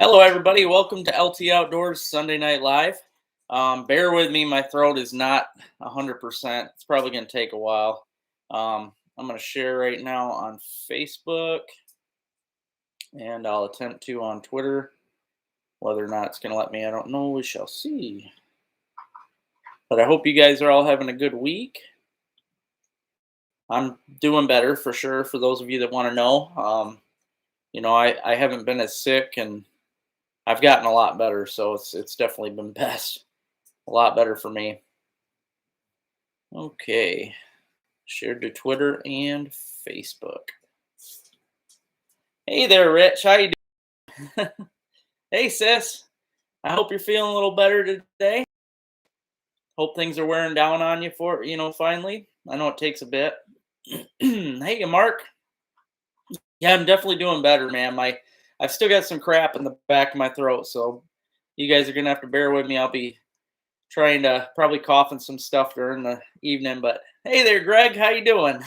Hello, everybody. Welcome to LT Outdoors Sunday Night Live. Bear with me. My throat is not 100%. It's probably going to take a while. I'm going to share right now on Facebook, and I'll attempt to on Twitter. Whether or not it's going to let me, I don't know. We shall see. But I hope you guys are all having a good week. I'm doing better for sure. For those of you that want to know, I haven't been as sick, and I've gotten a lot better. So it's definitely been best. A lot better for me. Okay. Shared to Twitter and Facebook. Hey there, Rich. How you doing? Hey, sis. I hope you're feeling a little better today. Hope things are wearing down on you finally. I know it takes a bit. Hey, Mark. Yeah, I'm definitely doing better, man. I've still got some crap in the back of my throat, so you guys are gonna have to bear with me. I'll be trying to probably coughing some stuff during the evening, but hey there, Greg. How you doing?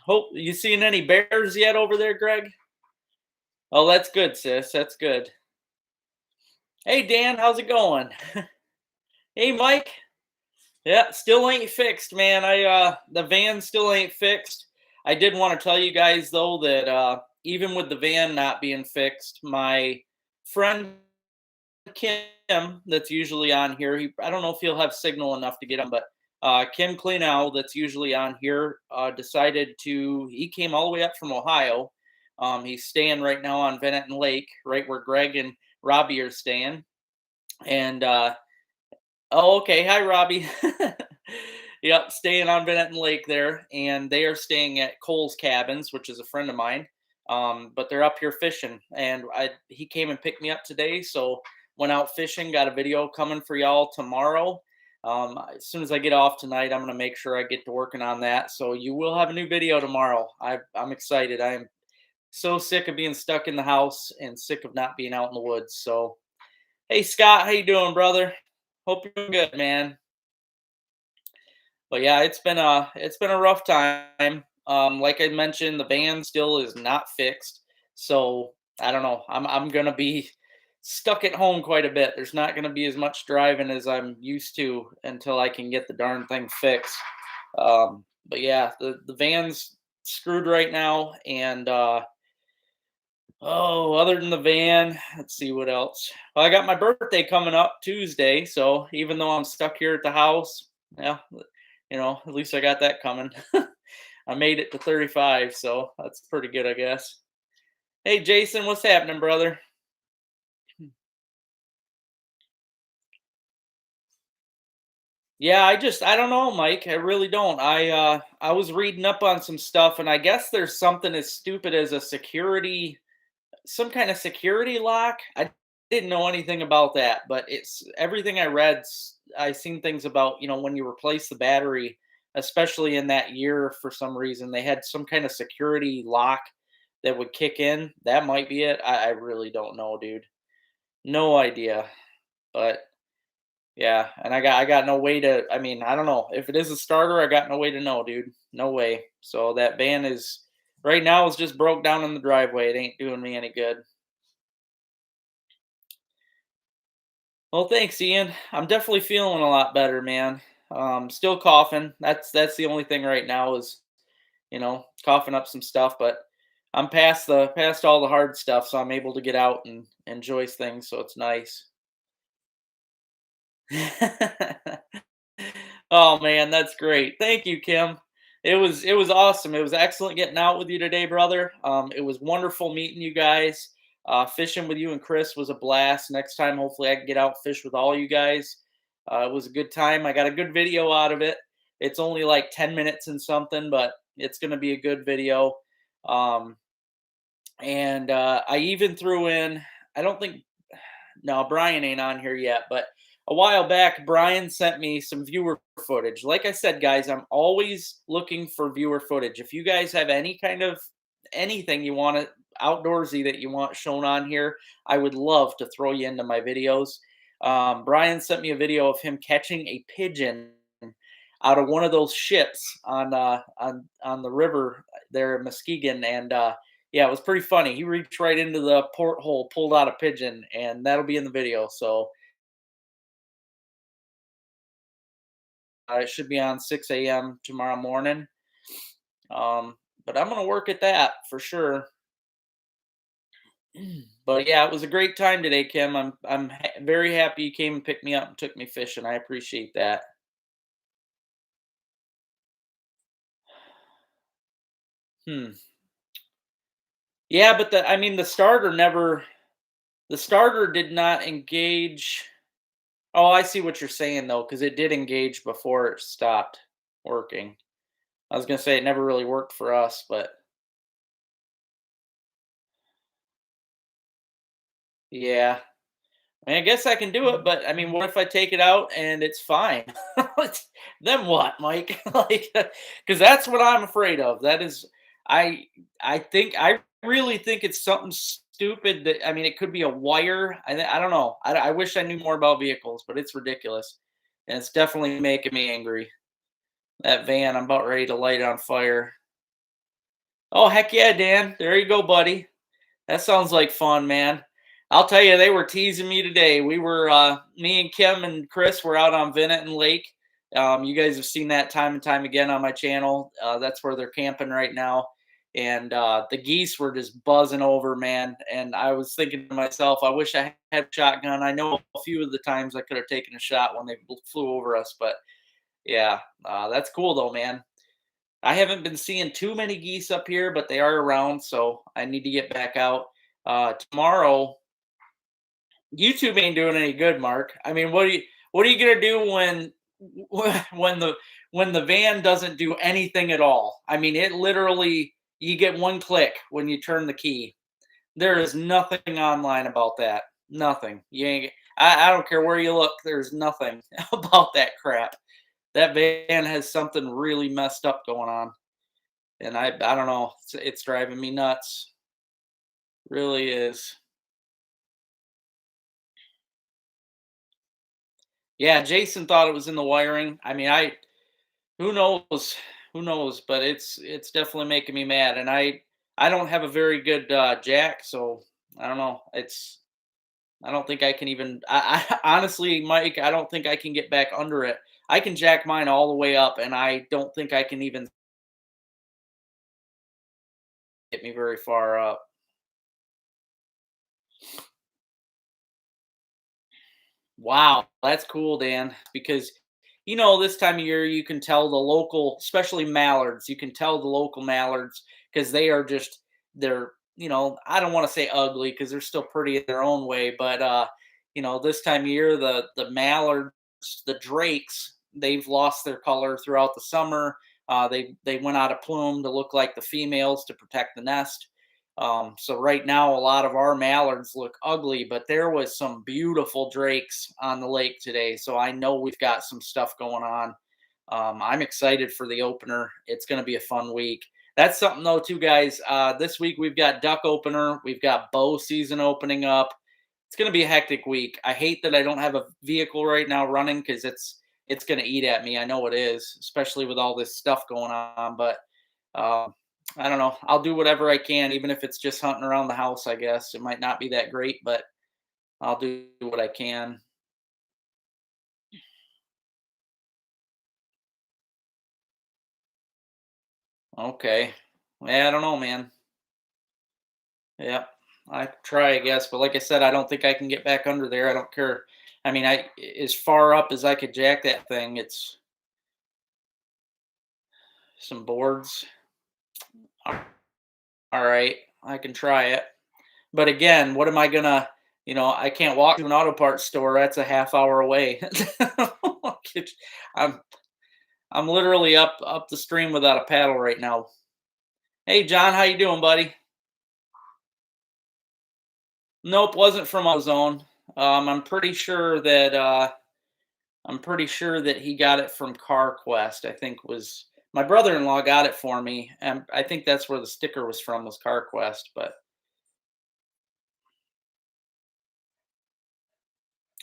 Hope you seeing any bears yet over there, Greg? Oh, that's good, sis. That's good. Hey, Dan, how's it going? Hey, Mike. Yeah, still ain't fixed, man. The van still ain't fixed. I did want to tell you guys though that even with the van not being fixed, my friend Kim, that's usually on here. I don't know if he'll have signal enough to get him, but Kim Cleanow, that's usually on here, he came all the way up from Ohio. He's staying right now on Benetton Lake, right where Greg and Robbie are staying. And oh, okay, hi Robbie. Yep, staying on Benetton Lake there, and they are staying at Cole's Cabins, which is a friend of mine. But they're up here fishing, and he came and picked me up today, so went out fishing. Got a video coming for y'all tomorrow. As soon as I get off tonight, I'm gonna make sure I get to working on that. So you will have a new video tomorrow. I'm excited. I am so sick of being stuck in the house and sick of not being out in the woods. So, hey Scott, how you doing, brother? Hope you're good, man. But yeah, it's been a rough time. Like I mentioned, the van still is not fixed, so I don't know. I'm gonna be stuck at home quite a bit. There's not gonna be as much driving as I'm used to until I can get the darn thing fixed. But yeah, the van's screwed right now, and other than the van, let's see what else. Well, I got my birthday coming up Tuesday, so even though I'm stuck here at the house, yeah, at least I got that coming. I made it to 35, so that's pretty good, I guess. Hey, Jason, what's happening, brother? Yeah, I don't know, Mike. I really don't. I was reading up on some stuff, and I guess there's something as stupid as some kind of security lock. I didn't know anything about that, but it's everything I read. I seen things about when you replace the battery, especially in that year for some reason they had some kind of security lock that would kick in. That might be it. I really don't know, dude. No idea. But yeah, and I got no way to. I mean, I don't know if it is a starter. I got no way to know, dude. No way. So that van is right now is just broke down in the driveway. It ain't doing me any good. Well, thanks, Ian. I'm definitely feeling a lot better, man. Still coughing. That's the only thing right now is, coughing up some stuff, but I'm past all the hard stuff, so I'm able to get out and enjoy things, so it's nice. Oh man, that's great. Thank you, Kim. It was awesome. It was excellent getting out with you today, brother. It was wonderful meeting you guys. Fishing with you and Chris was a blast. Next time, hopefully, I can get out and fish with all you guys. It was a good time. I got a good video out of it. It's only like 10 minutes and something, but it's going to be a good video. Um, and I even threw in, I don't think, no, Brian ain't on here yet, but a while back, Brian sent me some viewer footage. Like I said, guys, I'm always looking for viewer footage. If you guys have any kind of anything you want to outdoorsy that you want shown on here, I would love to throw you into my videos. Brian sent me a video of him catching a pigeon out of one of those ships on the river there in Muskegon, and Yeah, it was pretty funny. He reached right into the porthole, pulled out a pigeon, and that'll be in the video. So it should be on 6 a.m. tomorrow morning. Um, but I'm gonna work at that for sure. But yeah, it was a great time today, Kim. I'm very happy you came and picked me up and took me fishing. I appreciate that. Hmm. Yeah, but I mean the starter did not engage. Oh, I see what you're saying though, because it did engage before it stopped working. I was gonna say it never really worked for us, but yeah. I mean, I guess I can do it, but I mean, what if I take it out and it's fine? Then what, Mike? Like, because that's what I'm afraid of. That is, I, I really think it's something stupid. That I mean, it could be a wire. I don't know. I wish I knew more about vehicles, but it's ridiculous, and it's definitely making me angry. That van, I'm about ready to light it on fire. Oh heck yeah, Dan! There you go, buddy. That sounds like fun, man. I'll tell you, they were teasing me today. We were, me and Kim and Chris were out on Venton Lake. You guys have seen that time and time again on my channel. That's where they're camping right now. And the geese were just buzzing over, man. And I was thinking to myself, I wish I had a shotgun. I know a few of the times I could have taken a shot when they flew over us, but yeah, that's cool though, man. I haven't been seeing too many geese up here, but they are around, so I need to get back out. Tomorrow, YouTube ain't doing any good, Mark. I mean, what are you gonna do when when the when the van doesn't do anything at all? I mean, it literally you get one click when you turn the key. There is nothing online about that. Nothing. You ain't. I don't care where you look. There's nothing about that crap. That van has something really messed up going on. And I don't know, it's driving me nuts. Really is. Yeah, Jason thought it was in the wiring. I mean, I who knows? Who knows? But it's definitely making me mad. And I don't have a very good jack, so I don't know. I don't think I can even I honestly, Mike, I don't think I can get back under it. I can jack mine all the way up, and I don't think I can even get me very far up. Wow, that's cool, Dan, because this time of year you can tell the local, especially mallards, you can tell the local mallards because they are just they're, I don't want to say ugly because they're still pretty in their own way, but this time of year the mallards, the drakes, they've lost their color throughout the summer. They went out of plume to look like the females to protect the nest. So right now, a lot of our mallards look ugly, but there was some beautiful drakes on the lake today. So I know we've got some stuff going on. I'm excited for the opener. It's going to be a fun week. That's something though, too, guys. This week we've got duck opener. We've got bow season opening up. It's going to be a hectic week. I hate that I don't have a vehicle right now running because it's going to eat at me. I know it is, especially with all this stuff going on. But um, I don't know. I'll do whatever I can, even if it's just hunting around the house. I guess it might not be that great, but I'll do what I can. Okay. Yeah, I don't know, man. Yeah, I try, I guess, but like I said, I don't think I can get back under there. I don't care. I mean, I as far up as I could jack that thing. It's some boards. All right, I can try it. But again, what am I gonna? I can't walk to an auto parts store. That's a half hour away. I'm I'm literally up the stream without a paddle right now. Hey John, how you doing, buddy? Nope, wasn't from Ozone. I'm pretty sure that he got it from CarQuest. I think was my brother-in-law got it for me, and I think that's where the sticker was from was CarQuest. But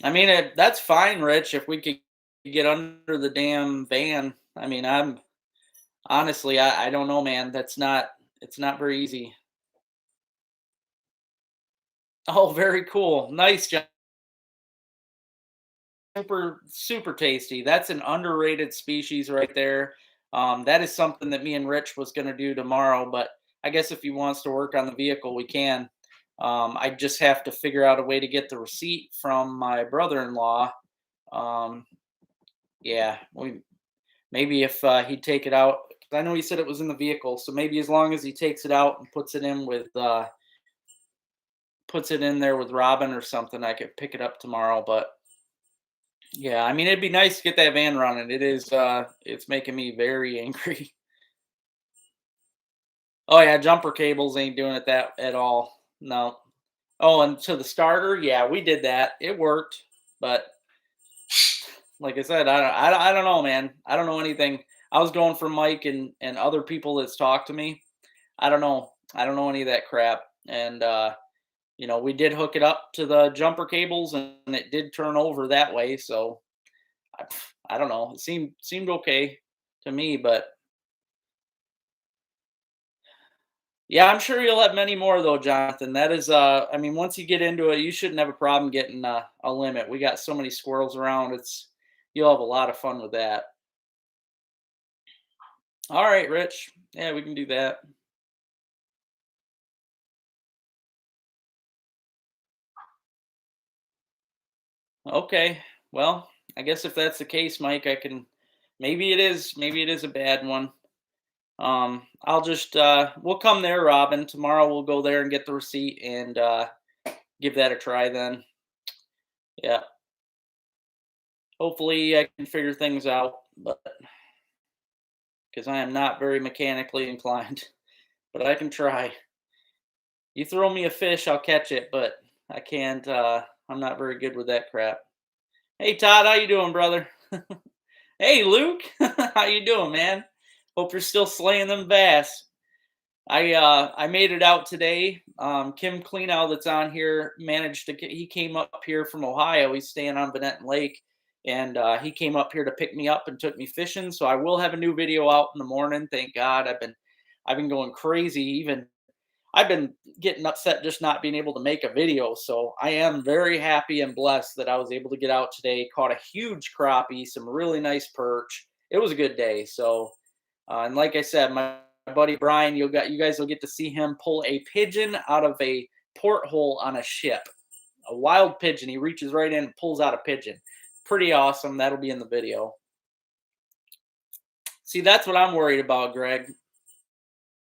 I mean, that's fine, Rich. If we could get under the damn van, I mean, I'm honestly, I don't know, man. It's not very easy. Oh, very cool. Nice, John. Super tasty. That's an underrated species right there. That is something that me and Rich was going to do tomorrow, but I guess if he wants to work on the vehicle, we can. I just have to figure out a way to get the receipt from my brother-in-law. Um, yeah, maybe if he'd take it out. 'Cause I know he said it was in the vehicle, so maybe as long as he takes it out and puts it in there with Robin or something, I could pick it up tomorrow. But yeah, I mean, it'd be nice to get that van running. It's making me very angry. Oh yeah, jumper cables ain't doing it that at all. No. Oh, and to the starter, yeah, we did that. It worked, but like I said, I don't know, man. I don't know anything. I was going for Mike and other people that's talked to me. I don't know. I don't know any of that crap. And we did hook it up to the jumper cables, and it did turn over that way. So I don't know. It seemed okay to me, but yeah, I'm sure you'll have many more though, Jonathan. That is, I mean, once you get into it, you shouldn't have a problem getting a limit. We got so many squirrels around. You'll have a lot of fun with that. All right, Rich. Yeah, we can do that. Okay. Well, I guess if that's the case, Mike, I can. Maybe it is a bad one. I'll just we'll come there, Robin. Tomorrow we'll go there and get the receipt and give that a try. Then, yeah. Hopefully, I can figure things out, but because I am not very mechanically inclined, but I can try. You throw me a fish, I'll catch it, but I can't. I'm not very good with that crap. Hey, Todd, how you doing, brother? Hey, Luke, how you doing, man? Hope you're still slaying them bass. I made it out today. Kim Cleanow that's on here managed to get. He came up here from Ohio. He's staying on Benetton Lake, and he came up here to pick me up and took me fishing. So I will have a new video out in the morning. Thank God. I've been going crazy. Even I've been getting upset just not being able to make a video. So I am very happy and blessed that I was able to get out today. Caught a huge crappie, some really nice perch. It was a good day. So and like I said, my buddy Brian, you guys will get to see him pull a pigeon out of a porthole on a ship. A wild pigeon. He reaches right in and pulls out a pigeon. Pretty awesome. That'll be in the video. See, that's what I'm worried about, Greg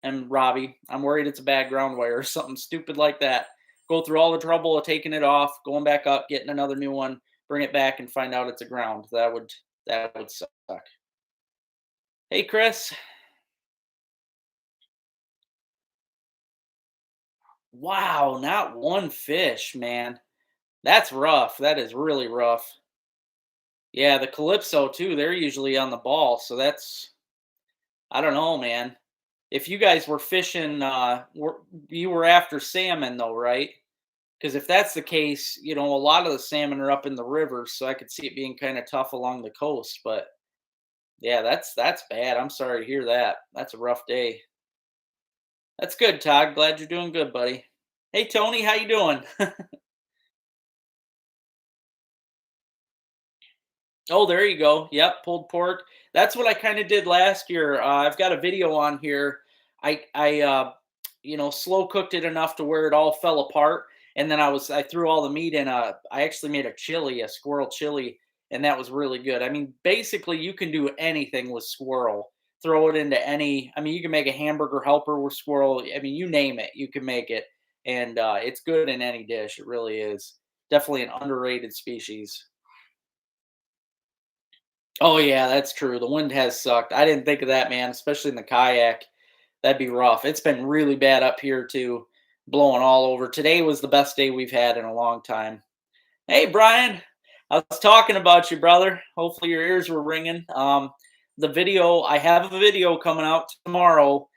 and Robbie. I'm worried it's a bad ground wire or something stupid like that. Go through all the trouble of taking it off, going back up, getting another new one, bring it back, and find out it's a ground. That would suck. Hey, Chris. Wow, not one fish, man. That's rough. That is really rough. Yeah, the Calypso too, they're usually on the ball, so that's I don't know, man. If you guys were fishing you were after salmon though, right? Because if that's the case, a lot of the salmon are up in the rivers, so I could see it being kind of tough along the coast, but yeah, that's bad. I'm sorry to hear that. That's a rough day. That's good, Todd. Glad you're doing good, buddy. Hey Tony, how you doing? Oh, there you go. Yep, pulled pork. That's what I kind of did last year. I've got a video on here. I slow cooked it enough to where it all fell apart, and then I threw all the meat in I actually made a chili, a squirrel chili, and that was really good. I mean, basically, you can do anything with squirrel. Throw it into any. I mean, you can make a hamburger helper with squirrel. I mean, you name it, you can make it, and it's good in any dish. It really is. Definitely an underrated species. Oh yeah, that's true. The wind has sucked. I didn't think of that, man, especially in the kayak. That'd be rough. It's been really bad up here too, blowing all over. Today was the best day we've had in a long time. Hey Brian, I was talking about you, brother. Hopefully your ears were ringing. I have a video coming out tomorrow.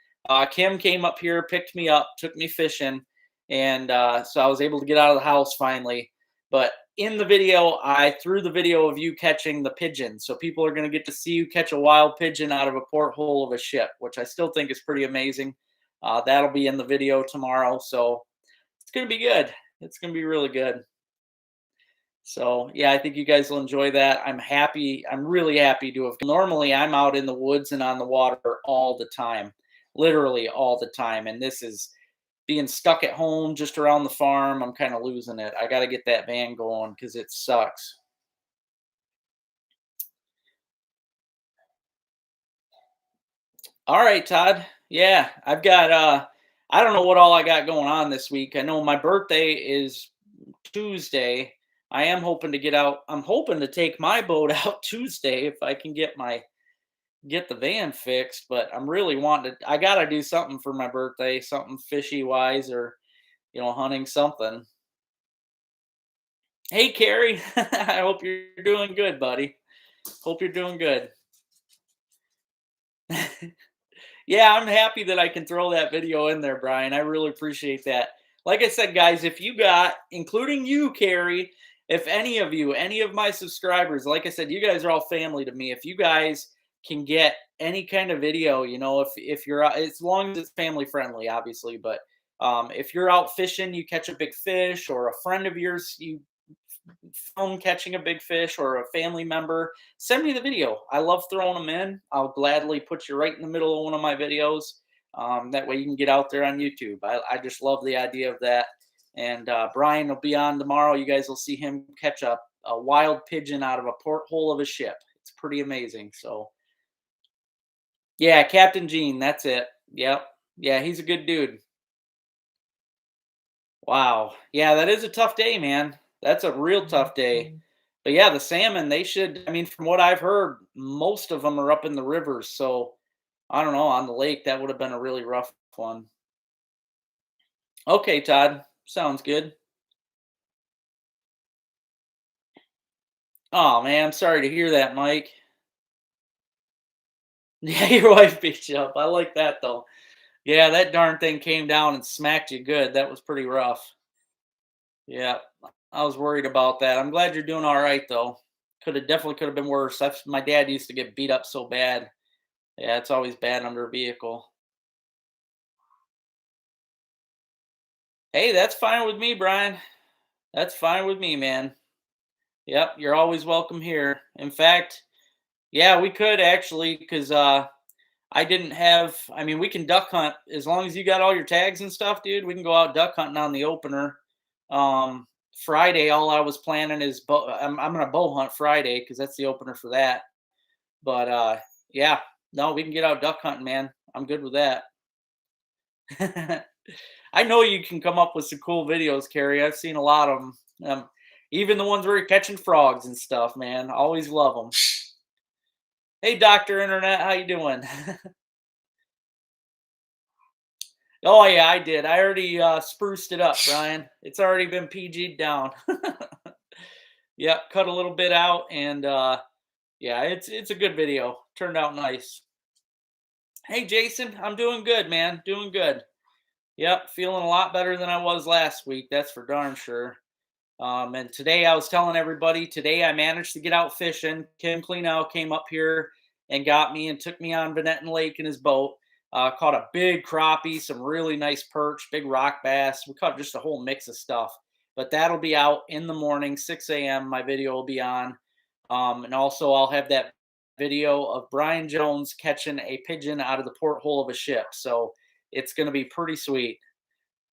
Kim came up here, picked me up, took me fishing, and so I was able to get out of the house finally. But in the video, I threw the video of you catching the pigeon, so people are going to get to see you catch a wild pigeon out of a porthole of a ship, which I still think is pretty amazing. That'll be in the video tomorrow, so it's going to be good. It's gonna be really good. So yeah, I think you guys will enjoy that. I'm happy. I'm really happy to have. Normally, I'm out in the woods and on the water all the time, literally all the time. And this is being stuck at home just around the farm. I'm kind of losing it. I got to get that van going because it sucks. All right, Todd. Yeah, I've got I don't know what all I got going on this week. I know my birthday is Tuesday. I am hoping to get out. I'm hoping to take my boat out Tuesday if I can get the van fixed, but I'm really wanting to I got to do something for my birthday, something fishy wise or, hunting something. Hey Carrie, I hope you're doing good, buddy. Hope you're doing good. Yeah, I'm happy that I can throw that video in there, Brian. I really appreciate that. Like I said, guys, if you got, including you, Carrie, if any of you, any of my subscribers, like I said, you guys are all family to me. If you guys can get any kind of video, if you're out, as long as it's family friendly, obviously, but if you're out fishing, you catch a big fish, or a friend of yours, you film catching a big fish or a family member, send me the video. I love throwing them in. I'll gladly put you right in the middle of one of my videos. That way you can get out there on YouTube. I just love the idea of that. And Brian will be on tomorrow. You guys will see him catch a wild pigeon out of a porthole of a ship. It's pretty amazing. So, yeah, Captain Gene, that's it. Yep. Yeah, he's a good dude. Wow. Yeah, that is a tough day, man. That's a real tough day. But yeah, the salmon, they should, I mean, from what I've heard, most of them are up in the rivers. So I don't know, on the lake, that would have been a really rough one. Okay, Todd. Sounds good. Oh, man. I'm sorry to hear that, Mike. Yeah, your wife beat you up. I like that, though. Yeah, that darn thing came down and smacked you good. That was pretty rough. Yeah, I was worried about that. I'm glad you're doing all right, though. Could have been worse. My dad used to get beat up so bad. Yeah, it's always bad under a vehicle. Hey, that's fine with me, Brian. That's fine with me, man. Yep, you're always welcome here. In fact, yeah, we could actually, because I didn't have. I mean, we can duck hunt as long as you got all your tags and stuff, dude. We can go out duck hunting on the opener. Um, Friday, all I was planning is I'm gonna bow hunt Friday because that's the opener for that. But yeah, no, we can get out duck hunting, man. I'm good with that. I know you can come up with some cool videos, Carrie. I've seen a lot of them. Even the ones where you're catching frogs and stuff, man. Always love them. Hey, Doctor Internet, how you doing? Oh yeah, I did. I already spruced it up, Brian. It's already been PG'd down. Yep, cut a little bit out, and yeah, it's a good video. Turned out nice. Hey, Jason, I'm doing good, man. Doing good. Yep, feeling a lot better than I was last week. That's for darn sure. And today I was telling everybody, today I managed to get out fishing. Kim Cleanow came up here and got me and took me on Vanetton Lake in his boat. Caught a big crappie, some really nice perch, big rock bass. We caught just a whole mix of stuff. But that'll be out in the morning, 6 a.m. My video will be on. And also I'll have that video of Brian Jones catching a pigeon out of the porthole of a ship. So it's going to be pretty sweet.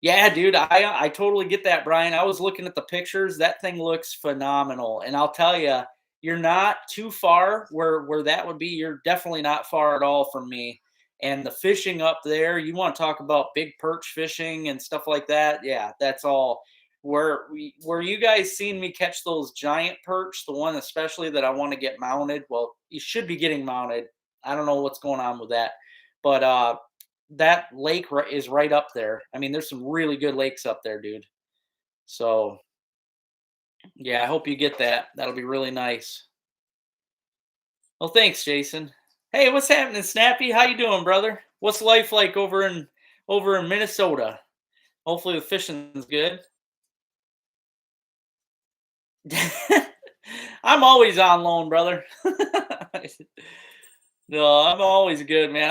Yeah, dude, I totally get that, Brian. I was looking at the pictures. That thing looks phenomenal, and I'll tell you, you're not too far where that would be. You're definitely not far at all from me. And the fishing up there, you want to talk about big perch fishing and stuff like that? Yeah, that's all. Where you guys seen me catch those giant perch, the one especially that I want to get mounted. Well, you should be getting mounted. I don't know what's going on with that, but that lake is right up there. I mean, there's some really good lakes up there, dude. So yeah, I hope you get that. That'll be really nice. Well, thanks, Jason. Hey, what's happening, Snappy? How you doing, brother? What's life like over in Minnesota? Hopefully the fishing's good. I'm always on loan, brother. No, I'm always good, man.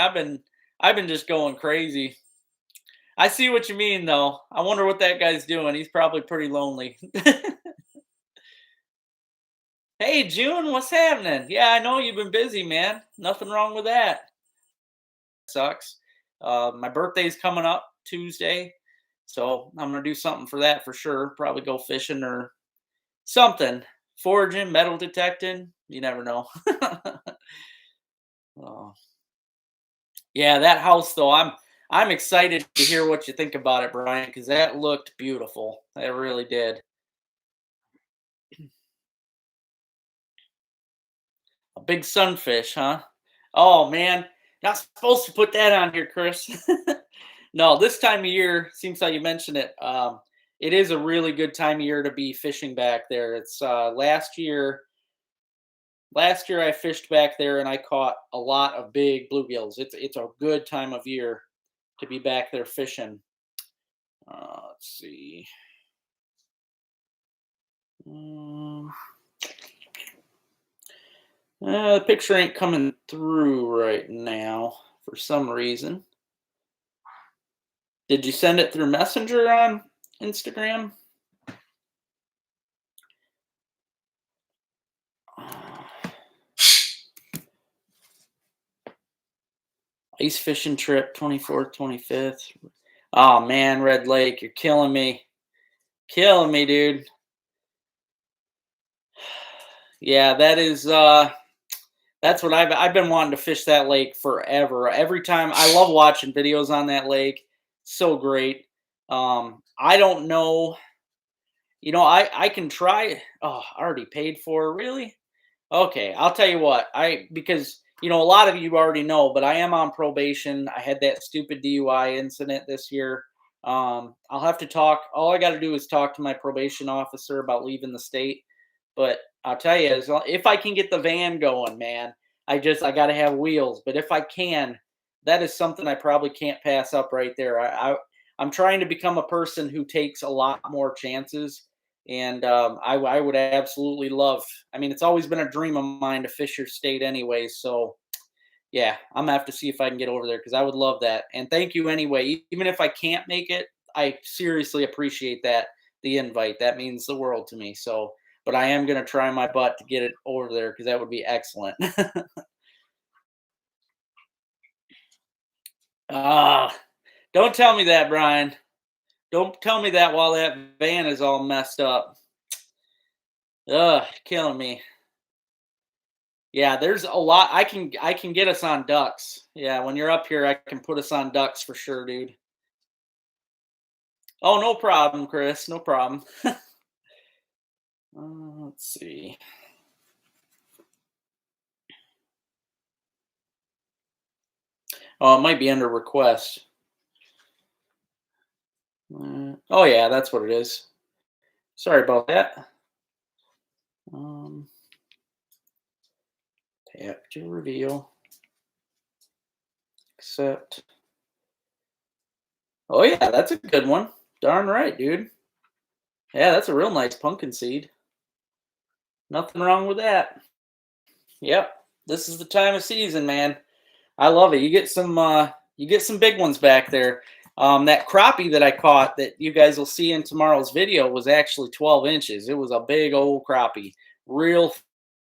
I've been just going crazy. I see what you mean, though. I wonder what that guy's doing. He's probably pretty lonely. Hey, June, what's happening? Yeah, I know you've been busy, man. Nothing wrong with that. Sucks. My birthday's coming up Tuesday, so I'm gonna do something for that for sure. Probably go fishing or something. Foraging, metal detecting. You never know. Oh, yeah, that house though. I'm excited to hear what you think about it, Brian, because that looked beautiful. It really did. A big sunfish, huh? Oh man, not supposed to put that on here, Chris. No, this time of year seems like you mentioned it. It is a really good time of year to be fishing back there. It's last year. Last year I fished back there and I caught a lot of big bluegills. It's a good time of year to be back there fishing. Let's see. Mm, the picture ain't coming through right now for some reason. Did you send it through Messenger on Instagram? Ice fishing trip 24th, 25th. Oh man, Red Lake, you're killing me. Killing me, dude. Yeah, that's what I've been wanting to fish that lake forever. Every time I love watching videos on that lake. So great. I don't know, I can try. Oh, I already paid for it, really? Okay, I'll tell you what. Because a lot of you already know, but I am on probation. I had that stupid DUI incident this year. I'll have to talk. All I got to do is talk to my probation officer about leaving the state. But I'll tell you, if I can get the van going, man, I got to have wheels. But if I can, that is something I probably can't pass up right there. I'm trying to become a person who takes a lot more chances, and I would absolutely love. I mean, it's always been a dream of mine to fish your state, anyway. So yeah, I'm gonna have to see if I can get over there because I would love that. And thank you anyway. Even if I can't make it, I seriously appreciate the invite. That means the world to me. So, but I am gonna try my butt to get it over there because that would be excellent. Ah, don't tell me that, Brian. Don't tell me that while that van is all messed up. Ugh, killing me. Yeah, there's a lot. I can get us on ducks. Yeah, when you're up here, I can put us on ducks for sure, dude. Oh, no problem, Chris. No problem. Let's see. Oh, it might be under request. Oh yeah, that's what it is. Sorry about that. Um, Tap to reveal. Accept. Oh yeah, that's a good one. Darn right, dude. Yeah, that's a real nice pumpkin seed. Nothing wrong with that. Yep. This is the time of season, man. I love it. You get some big ones back there. That crappie that I caught that you guys will see in tomorrow's video was actually 12 inches. It was a big old crappie. Real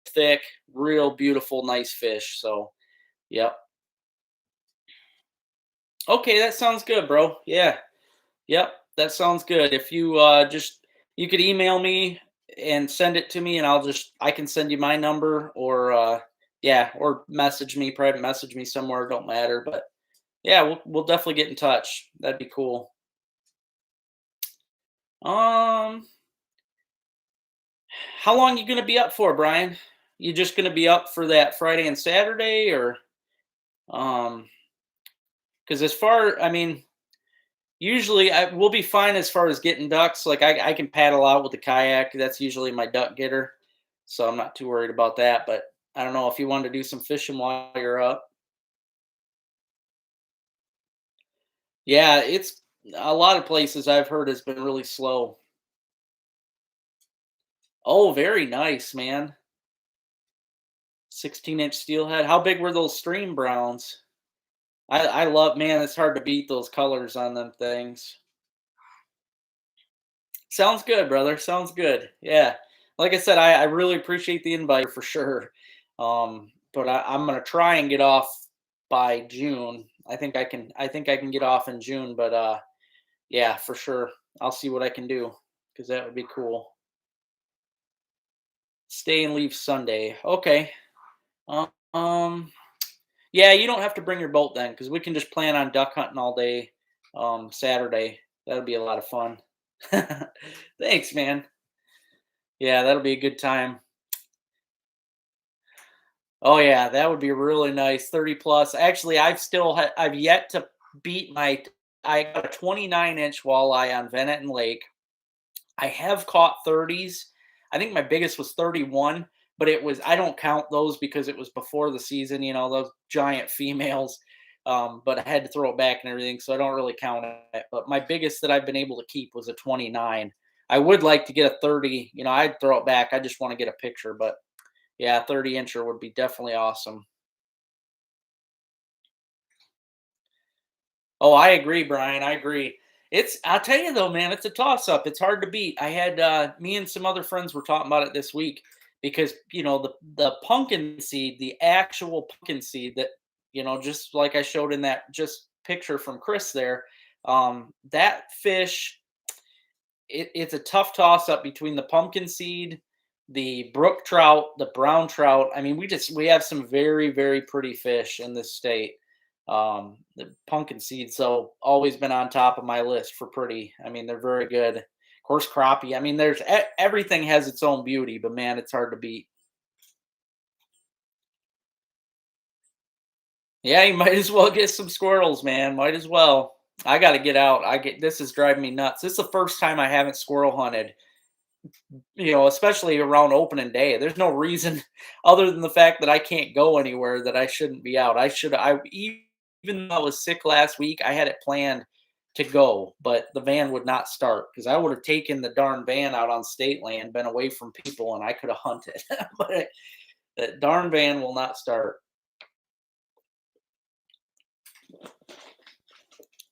thick, real beautiful, nice fish. So, yep. Okay, that sounds good, bro. Yeah. Yep, that sounds good. If you you could email me and send it to me, and I can send you my number, or yeah, or message me, private message me somewhere. Don't matter, but yeah, we'll definitely get in touch. That'd be cool. Um, how long you gonna be up for, Brian? You just gonna be up for that Friday and Saturday, or um? Because I mean, usually we'll be fine as far as getting ducks. Like I can paddle out with the kayak. That's usually my duck getter, so I'm not too worried about that. But I don't know if you wanted to do some fishing while you're up. Yeah, it's a lot of places I've heard has been really slow. Oh, very nice, man. 16-inch steelhead. How big were those stream browns? I love, man, it's hard to beat those colors on them things. Sounds good, brother. Sounds good. Yeah. Like I said, I really appreciate the invite for sure. But I'm gonna try and get off by June. I think I can get off in June, but yeah, for sure. I'll see what I can do because that would be cool. Stay and leave Sunday. Okay. Um yeah, you don't have to bring your boat then because we can just plan on duck hunting all day Saturday. That'll be a lot of fun. Thanks, man. Yeah, that'll be a good time. Oh yeah, that would be really nice. 30 plus. Actually, I've yet to beat my I got a 29-inch walleye on Venetton Lake. I have caught 30s. I think my biggest was 31, but I don't count those because it was before the season, those giant females. But I had to throw it back and everything, so I don't really count it. But my biggest that I've been able to keep was a 29. I would like to get a 30. I'd throw it back. I just want to get a picture, but yeah, 30 incher would be definitely awesome. Oh, I agree, Brian. I agree. I'll tell you though, man, it's a toss up. It's hard to beat. I had me and some other friends were talking about it this week because the pumpkin seed, the actual pumpkin seed that just like I showed in that just picture from Chris there, that fish it's a tough toss up between the pumpkin seed, the brook trout, the brown trout. I mean, we have some very very pretty fish in this state. The pumpkin seeds, so always been on top of my list for pretty. I mean, they're very good. Of course, crappie. I mean, everything has its own beauty, but man, it's hard to beat. Yeah, you might as well get some squirrels, man. Might as well. I got to get out. This is driving me nuts. This is the first time I haven't squirrel hunted, especially around opening day. There's no reason other than the fact that I can't go anywhere that I shouldn't be out. Even though I was sick last week, I had it planned to go, but the van would not start because I would have taken the darn van out on state land, been away from people, and I could have hunted. But the darn van will not start.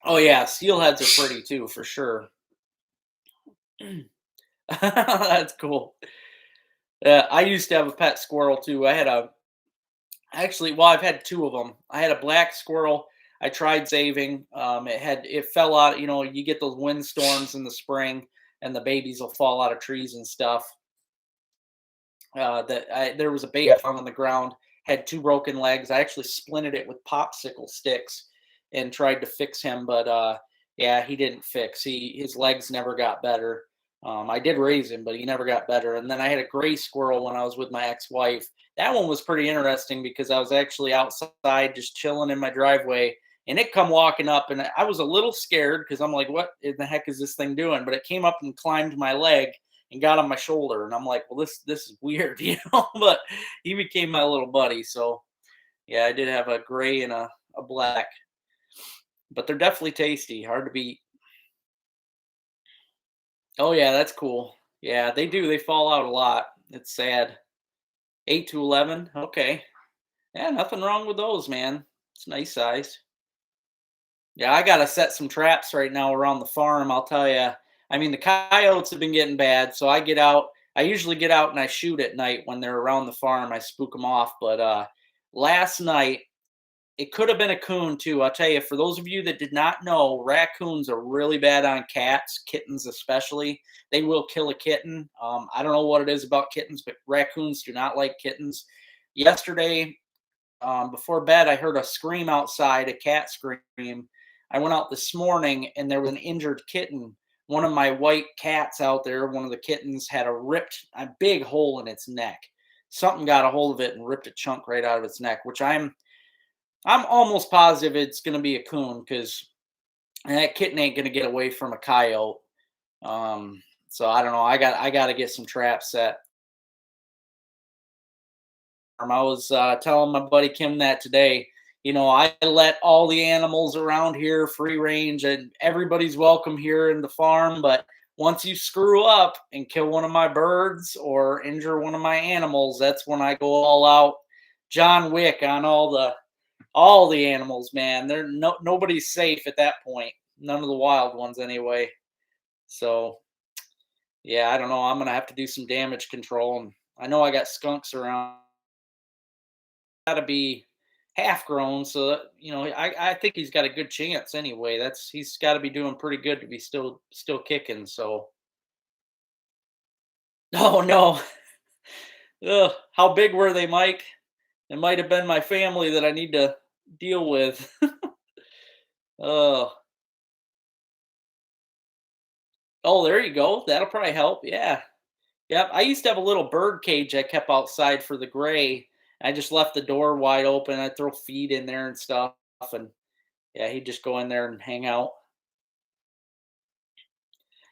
Oh yeah, steelheads are pretty too, for sure. That's cool. I used to have a pet squirrel too. I've had two of them. I had a black squirrel. I tried saving. It fell out. You get those windstorms in the spring, and the babies will fall out of trees and stuff. There was a baby I found on the ground, had two broken legs. I actually splinted it with popsicle sticks and tried to fix him, but yeah, he didn't fix. His legs never got better. I did raise him, but he never got better. And then I had a gray squirrel when I was with my ex-wife. That one was pretty interesting because I was actually outside just chilling in my driveway, and it come walking up, and I was a little scared because I'm like, what in the heck is this thing doing? But it came up and climbed my leg and got on my shoulder, and I'm like, well, this is weird, But he became my little buddy. So yeah, I did have a gray and a black, but they're definitely tasty, hard to beat. Oh yeah, that's cool. Yeah, they do. They fall out a lot. It's sad. 8 to 11. Okay. Yeah, nothing wrong with those, man. It's nice size. Yeah, I gotta set some traps right now around the farm. I'll tell you. I mean, the coyotes have been getting bad, so I get out. I usually get out and I shoot at night when they're around the farm. I spook them off. But last night it could have been a coon too. I'll tell you. For those of you that did not know, raccoons are really bad on cats, kittens especially. They will kill a kitten. I don't know what it is about kittens, but raccoons do not like kittens. Yesterday, before bed, I heard a scream outside, a cat scream. I went out this morning and there was an injured kitten. One of my white cats out there, one of the kittens had a big hole in its neck. Something got a hold of it and ripped a chunk right out of its neck, which I'm almost positive it's going to be a coon because that kitten ain't going to get away from a coyote. So I don't know. I got to get some traps set. I was telling my buddy Kim that today. I let all the animals around here free range, and everybody's welcome here in the farm. But once you screw up and kill one of my birds or injure one of my animals, that's when I go all out, John Wick on all the animals, man. They're nobody's safe at that point. None of the wild ones anyway. So yeah, I don't know. I'm gonna have to do some damage control, and I know I got skunks around. Got to be half grown, so that, I think he's got a good chance anyway. He's got to be doing pretty good to be still kicking. So oh no, ugh, how big were they, Mike? It might have been my family that I need to deal with. Oh, oh, there you go. That'll probably help. Yeah. Yep. I used to have a little bird cage I kept outside for the gray. I just left the door wide open. I'd throw feed in there and stuff. And yeah, he'd just go in there and hang out.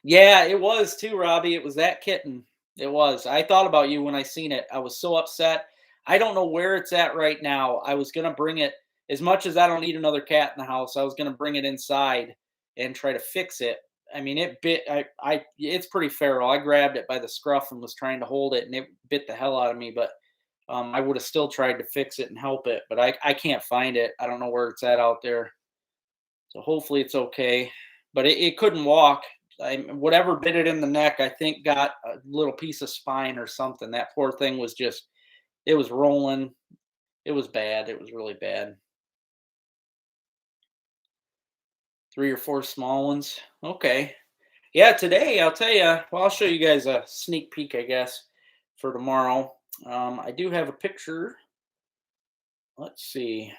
Yeah, it was too, Robbie. It was that kitten. It was. I thought about you when I seen it. I was so upset. I don't know where it's at right now. I was gonna bring it as much as I don't need another cat in the house. I was gonna bring it inside and try to fix it. I mean, it bit. It's pretty feral. I grabbed it by the scruff and was trying to hold it, and it bit the hell out of me. But I would have still tried to fix it and help it, but I can't find it. I don't know where it's at out there. So hopefully it's okay. But it couldn't walk. Whatever bit it in the neck, I think got a little piece of spine or something. That poor thing was just, it was rolling. It was bad. It was really bad. 3 or 4 small ones. Okay. Yeah, today I'll tell you. Well, I'll show you guys a sneak peek, I guess, for tomorrow. I do have a picture. Let's see.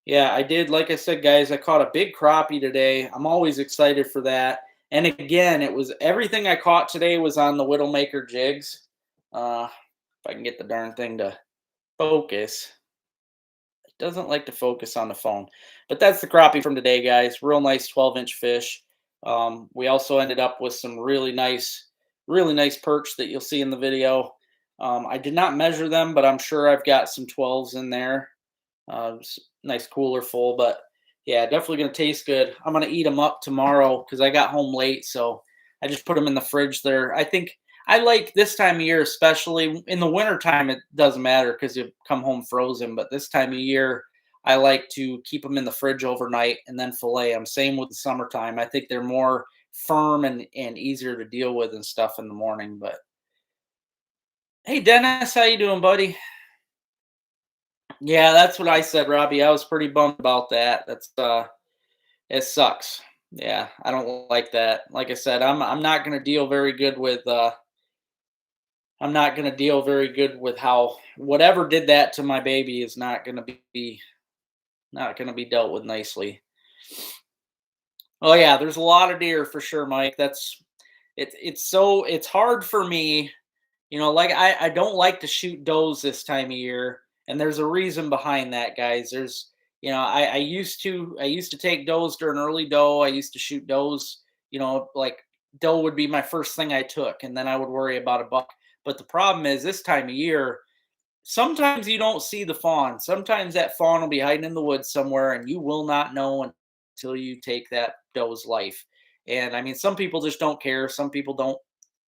Yeah, I did. Like I said, guys, I caught a big crappie today. I'm always excited for that. And again, it was everything I caught today was on the Widowmaker jigs. If I can get the darn thing to focus. It doesn't like to focus on the phone. But that's the crappie from today, guys. Real nice 12-inch fish. We also ended up with some really nice perch that you'll see in the video. I did not measure them, but I'm sure I've got some 12s in there. Nice cooler full, but yeah, definitely gonna taste good. I'm gonna eat them up tomorrow because I got home late, so I just put them in the fridge there. I think I like this time of year, especially in the winter time. It doesn't matter because you come home frozen, but this time of year, I like to keep them in the fridge overnight and then fillet them. Same with the summertime. I think they're more firm and easier to deal with and stuff in the morning. But hey, Dennis, how you doing, buddy? Yeah, that's what I said, Robbie. I was pretty bummed about that. It sucks. Yeah, I don't like that. Like I said, I'm not going to deal very good with I'm not going to deal very good with how whatever did that to my baby is not going to be dealt with nicely. Oh yeah, there's a lot of deer for sure, Mike. It's hard for me. Like I don't like to shoot does this time of year, and there's a reason behind that, guys. I used to take does during early doe. I used to shoot does. Like doe would be my first thing I took, and then I would worry about a buck. But the problem is this time of year, sometimes you don't see the fawn. Sometimes that fawn will be hiding in the woods somewhere, and you will not know until you take that doe's life. And I mean, some people just don't care. Some people don't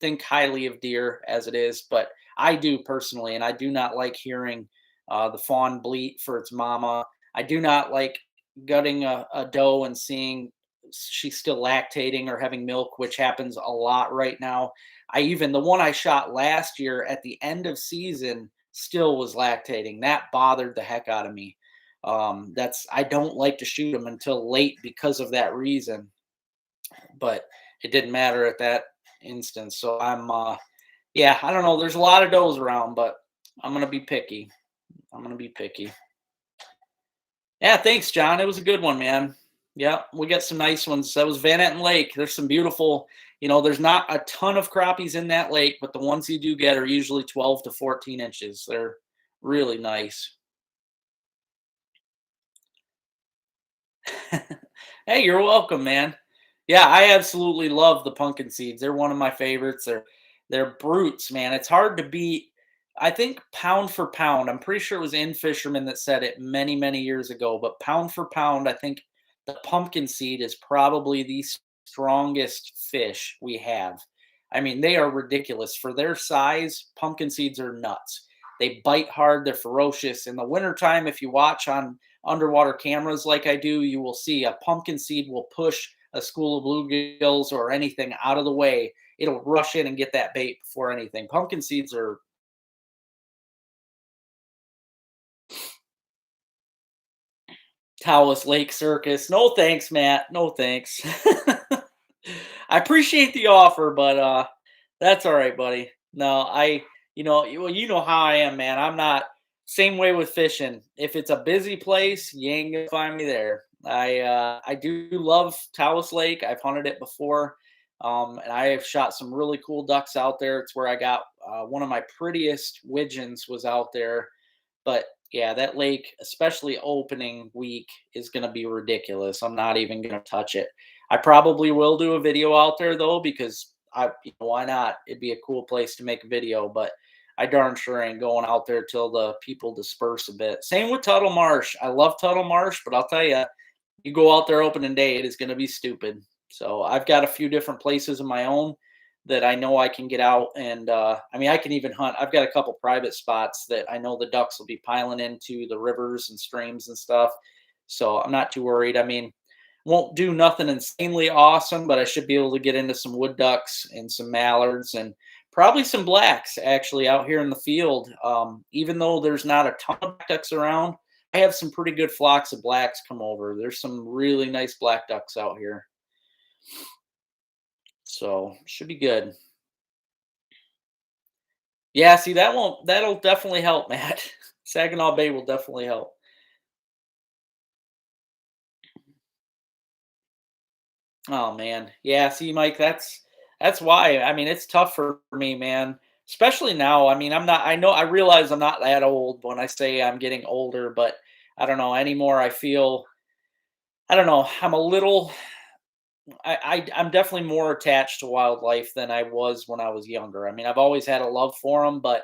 think highly of deer as it is, but I do personally, and I do not like hearing the fawn bleat for its mama. I do not like gutting a doe and seeing she's still lactating or having milk, which happens a lot right now. The one I shot last year at the end of season still was lactating. That bothered the heck out of me. That's I don't like to shoot them until late because of that reason. But it didn't matter at that instance. So yeah, I don't know. There's a lot of does around, but I'm gonna be picky. I'm gonna be picky. Yeah, thanks, John. It was a good one, man. Yeah, we got some nice ones. That was Van Etten Lake. There's some beautiful, there's not a ton of crappies in that lake, but the ones you do get are usually 12 to 14 inches. They're really nice. Hey, you're welcome, man. Yeah, I absolutely love the pumpkin seeds. They're one of my favorites. They're brutes, man. It's hard to beat. I think pound for pound, I'm pretty sure it was In Fisherman that said it many, many years ago, but pound for pound, I think the pumpkin seed is probably the strongest fish we have. I mean, they are ridiculous. For their size, pumpkin seeds are nuts. They bite hard, they're ferocious. In the wintertime, if you watch on underwater cameras like I do, you will see a pumpkin seed will push a school of bluegills or anything out of the way. It'll rush in and get that bait before anything. Pumpkin seeds are Taos Lake Circus. No thanks, Matt. No thanks. I appreciate the offer, but that's all right, buddy. No, well, you know how I am, man. I'm not same way with fishing. If it's a busy place, you ain't gonna find me there. I do love Taos Lake. I've hunted it before, and I have shot some really cool ducks out there. It's where I got one of my prettiest widgeons was out there. But yeah, that lake, especially opening week, is going to be ridiculous. I'm not even going to touch it. I probably will do a video out there though, because why not? It'd be a cool place to make a video, but I darn sure ain't going out there till the people disperse a bit. Same with Tuttle Marsh. I love Tuttle Marsh, but I'll tell you, you go out there opening day, it is going to be stupid. So I've got a few different places of my own that I know I can get out, and I mean I can even hunt. I've got a couple private spots that I know the ducks will be piling into the rivers and streams and stuff. So I'm not too worried. I mean, won't do nothing insanely awesome, but I should be able to get into some wood ducks and some mallards and probably some blacks actually out here in the field. Even though there's not a ton of black ducks around, I have some pretty good flocks of blacks come over. There's some really nice black ducks out here. So should be good. Yeah, see that'll definitely help, Matt. Saginaw Bay will definitely help. Oh man. Yeah, see Mike, that's why. I mean, it's tough for me, man. Especially now. I mean, I realize I'm not that old when I say I'm getting older, but I don't know anymore. I don't know. I'm definitely more attached to wildlife than I was when I was younger. I mean, I've always had a love for them, but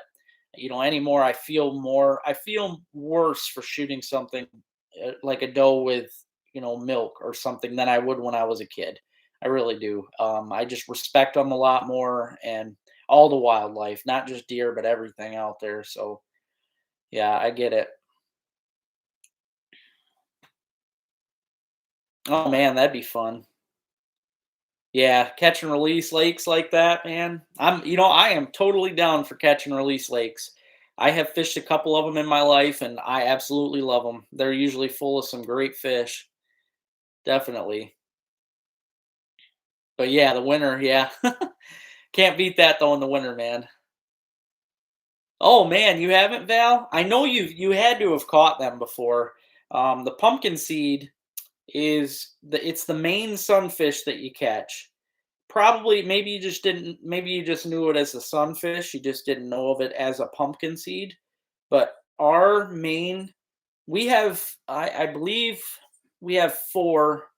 anymore I feel worse for shooting something like a doe with milk or something than I would when I was a kid. I really do. I just respect them a lot more, and all the wildlife, not just deer, but everything out there. So yeah, I get it. Oh man, that'd be fun. Yeah, catch and release lakes like that, man. I am totally down for catch and release lakes. I have fished a couple of them in my life, and I absolutely love them. They're usually full of some great fish, definitely. But yeah, the winter, yeah, can't beat that though in the winter, man. Oh man, you haven't, Val? I know you had to have caught them before. The pumpkin seed it's the main sunfish that you catch. Probably, maybe you just knew it as a sunfish, you just didn't know of it as a pumpkin seed. But our main we have I believe we have 4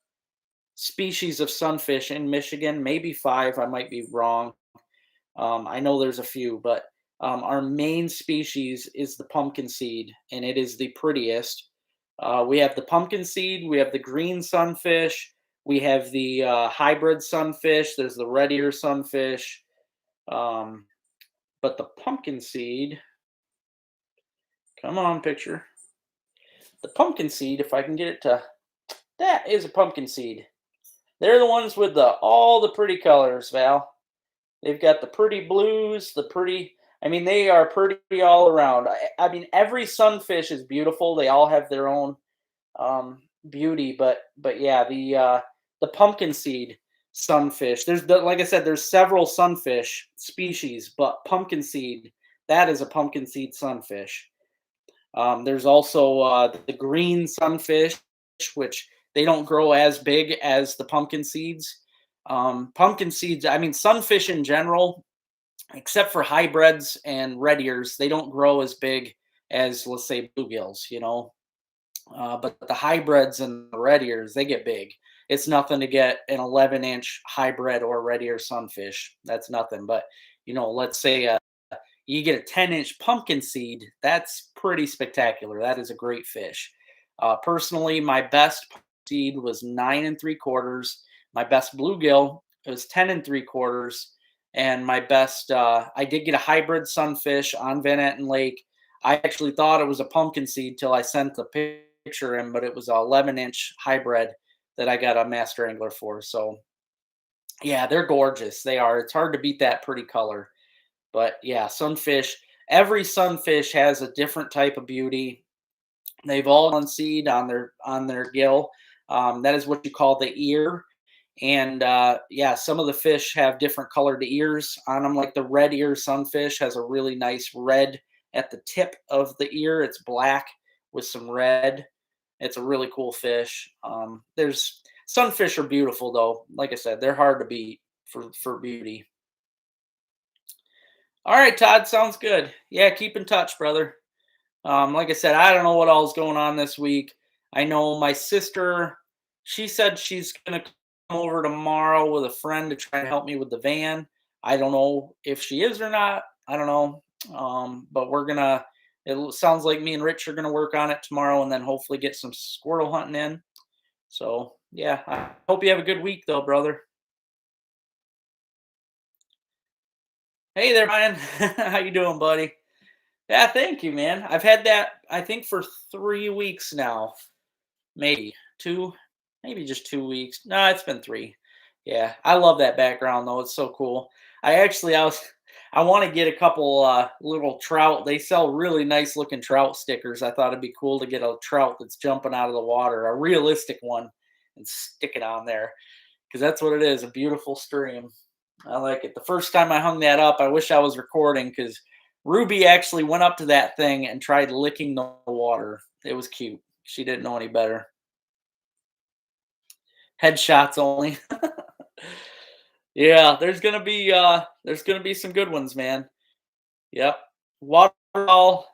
species of sunfish in Michigan, maybe 5, I might be wrong. I know there's a few, but our main species is the pumpkin seed, and it is the prettiest. We have the pumpkin seed, we have the green sunfish, we have the hybrid sunfish, there's the red ear sunfish. Um, but the pumpkin seed, come on, picture. The pumpkin seed, if I can get it to, that is a pumpkin seed. They're the ones with all the pretty colors, Val. They've got the pretty blues, I mean, they are pretty all around. I mean, every sunfish is beautiful. They all have their own beauty, but yeah, the pumpkin seed sunfish. Like I said, there's several sunfish species, but pumpkin seed, that is a pumpkin seed sunfish. There's also the green sunfish, which they don't grow as big as the pumpkin seeds. Pumpkin seeds, I mean, sunfish in general, except for hybrids and red ears, they don't grow as big as, let's say, bluegills. But the hybrids and the red ears, they get big. It's nothing to get an 11-inch hybrid or red ear sunfish. That's nothing. But, let's say you get a 10-inch pumpkin seed, that's pretty spectacular. That is a great fish. Personally, my best seed was 9 3/4. My best bluegill was 10 3/4. And my best, I did get a hybrid sunfish on Van Etten Lake. I actually thought it was a pumpkin seed till I sent the picture him, but it was a 11-inch hybrid that I got a master angler for. So yeah, they're gorgeous. They are. It's hard to beat that pretty color. But yeah, sunfish. Every sunfish has a different type of beauty. They've all on seed on their gill. That is what you call the ear. And yeah, some of the fish have different colored ears on them. Like the red ear sunfish has a really nice red at the tip of the ear. It's black with some red. It's a really cool fish. There's Sunfish are beautiful though. Like I said, they're hard to beat for beauty. All right, Todd, sounds good. Yeah, keep in touch, brother. Like I said, I don't know what all is going on this week. I know my sister, she said she's gonna come over tomorrow with a friend to try and help me with the van. I don't know if she is or not. I don't know. But we're gonna. Sounds like me and Rich are gonna work on it tomorrow, and then hopefully get some squirrel hunting in. So yeah, I hope you have a good week, though, brother. Hey there, Ryan. How you doing, buddy? Yeah, thank you, man. I've had that I think for 3 weeks now. Maybe 2, maybe just 2 weeks. No, it's been 3. Yeah, I love that background though. It's so cool. I want to get a couple little trout. They sell really nice looking trout stickers. I thought it'd be cool to get a trout that's jumping out of the water, a realistic one, and stick it on there because that's what it is, a beautiful stream. I like it. The first time I hung that up, I wish I was recording because Ruby actually went up to that thing and tried licking the water. It was cute. She didn't know any better. Headshots only. Yeah, there's gonna be some good ones, man. Yep. Waterfowl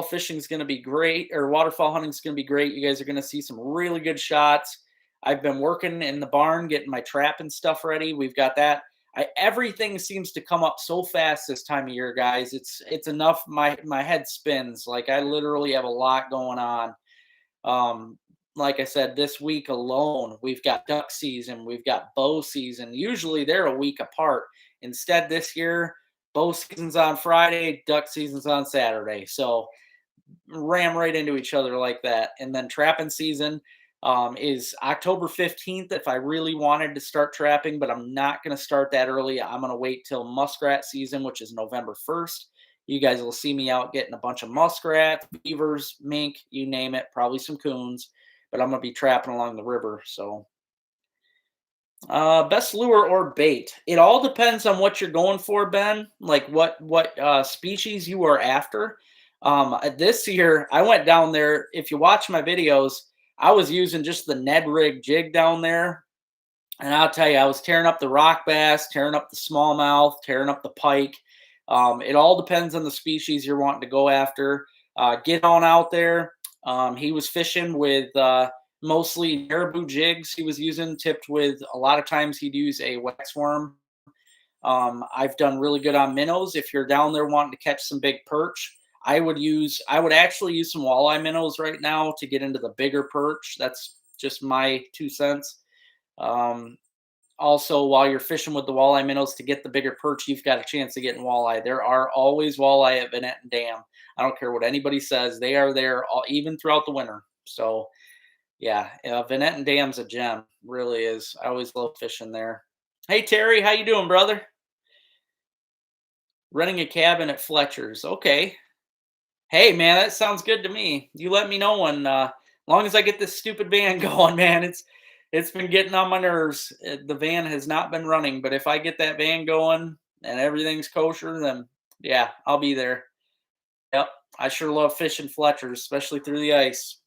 fishing is gonna be great, or waterfowl hunting is gonna be great. You guys are gonna see some really good shots. I've been working in the barn, getting my trap and stuff ready. We've got that. Everything seems to come up so fast this time of year, guys. It's enough. My head spins. Like I literally have a lot going on. Um, like I said, this week alone, we've got duck season, we've got bow season. Usually they're a week apart. Instead, this year, bow season's on Friday, duck season's on Saturday. So ram right into each other like that. And then trapping season is October 15th if I really wanted to start trapping, but I'm not going to start that early. I'm going to wait till muskrat season, which is November 1st. You guys will see me out getting a bunch of muskrats, beavers, mink, you name it, probably some coons, but I'm going to be trapping along the river. So best lure or bait. It all depends on what you're going for, Ben. Like what species you are after. This year I went down there. If you watch my videos, I was using just the Ned rig jig down there, and I'll tell you, I was tearing up the rock bass, tearing up the smallmouth, tearing up the pike. It all depends on the species you're wanting to go after. Get on out there. He was fishing with mostly marabou jigs he was using, tipped with a lot of times he'd use a wax worm. I've done really good on minnows. If you're down there wanting to catch some big perch, I would actually use some walleye minnows right now to get into the bigger perch. That's just my 2 cents. Um, Also, while you're fishing with the walleye minnows to get the bigger perch, you've got a chance of getting walleye. There are always walleye at Vanette Dam. I don't care what anybody says; they are there even throughout the winter. So yeah, Vanette Dam's a gem, really is. I always love fishing there. Hey Terry, how you doing, brother? Renting a cabin at Fletcher's. Okay. Hey man, that sounds good to me. You let me know when long as I get this stupid van going, man. It's been getting on my nerves. The van has not been running, but if I get that van going and everything's kosher, then yeah, I'll be there. Yep. I sure love fishing Fletcher's, especially through the ice.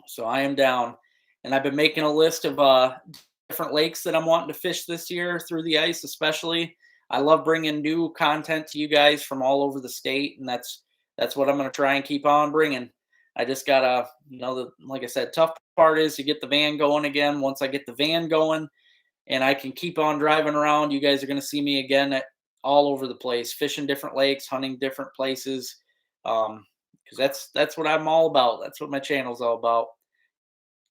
So I am down. And I've been making a list of different lakes that I'm wanting to fish this year through the ice, especially. I love bringing new content to you guys from all over the state, and that's what I'm going to try and keep on bringing. I just gotta, like I said, tough part is to get the van going again. Once I get the van going, and I can keep on driving around, you guys are going to see me again at all over the place, fishing different lakes, hunting different places, because that's what I'm all about. That's what my channel's all about,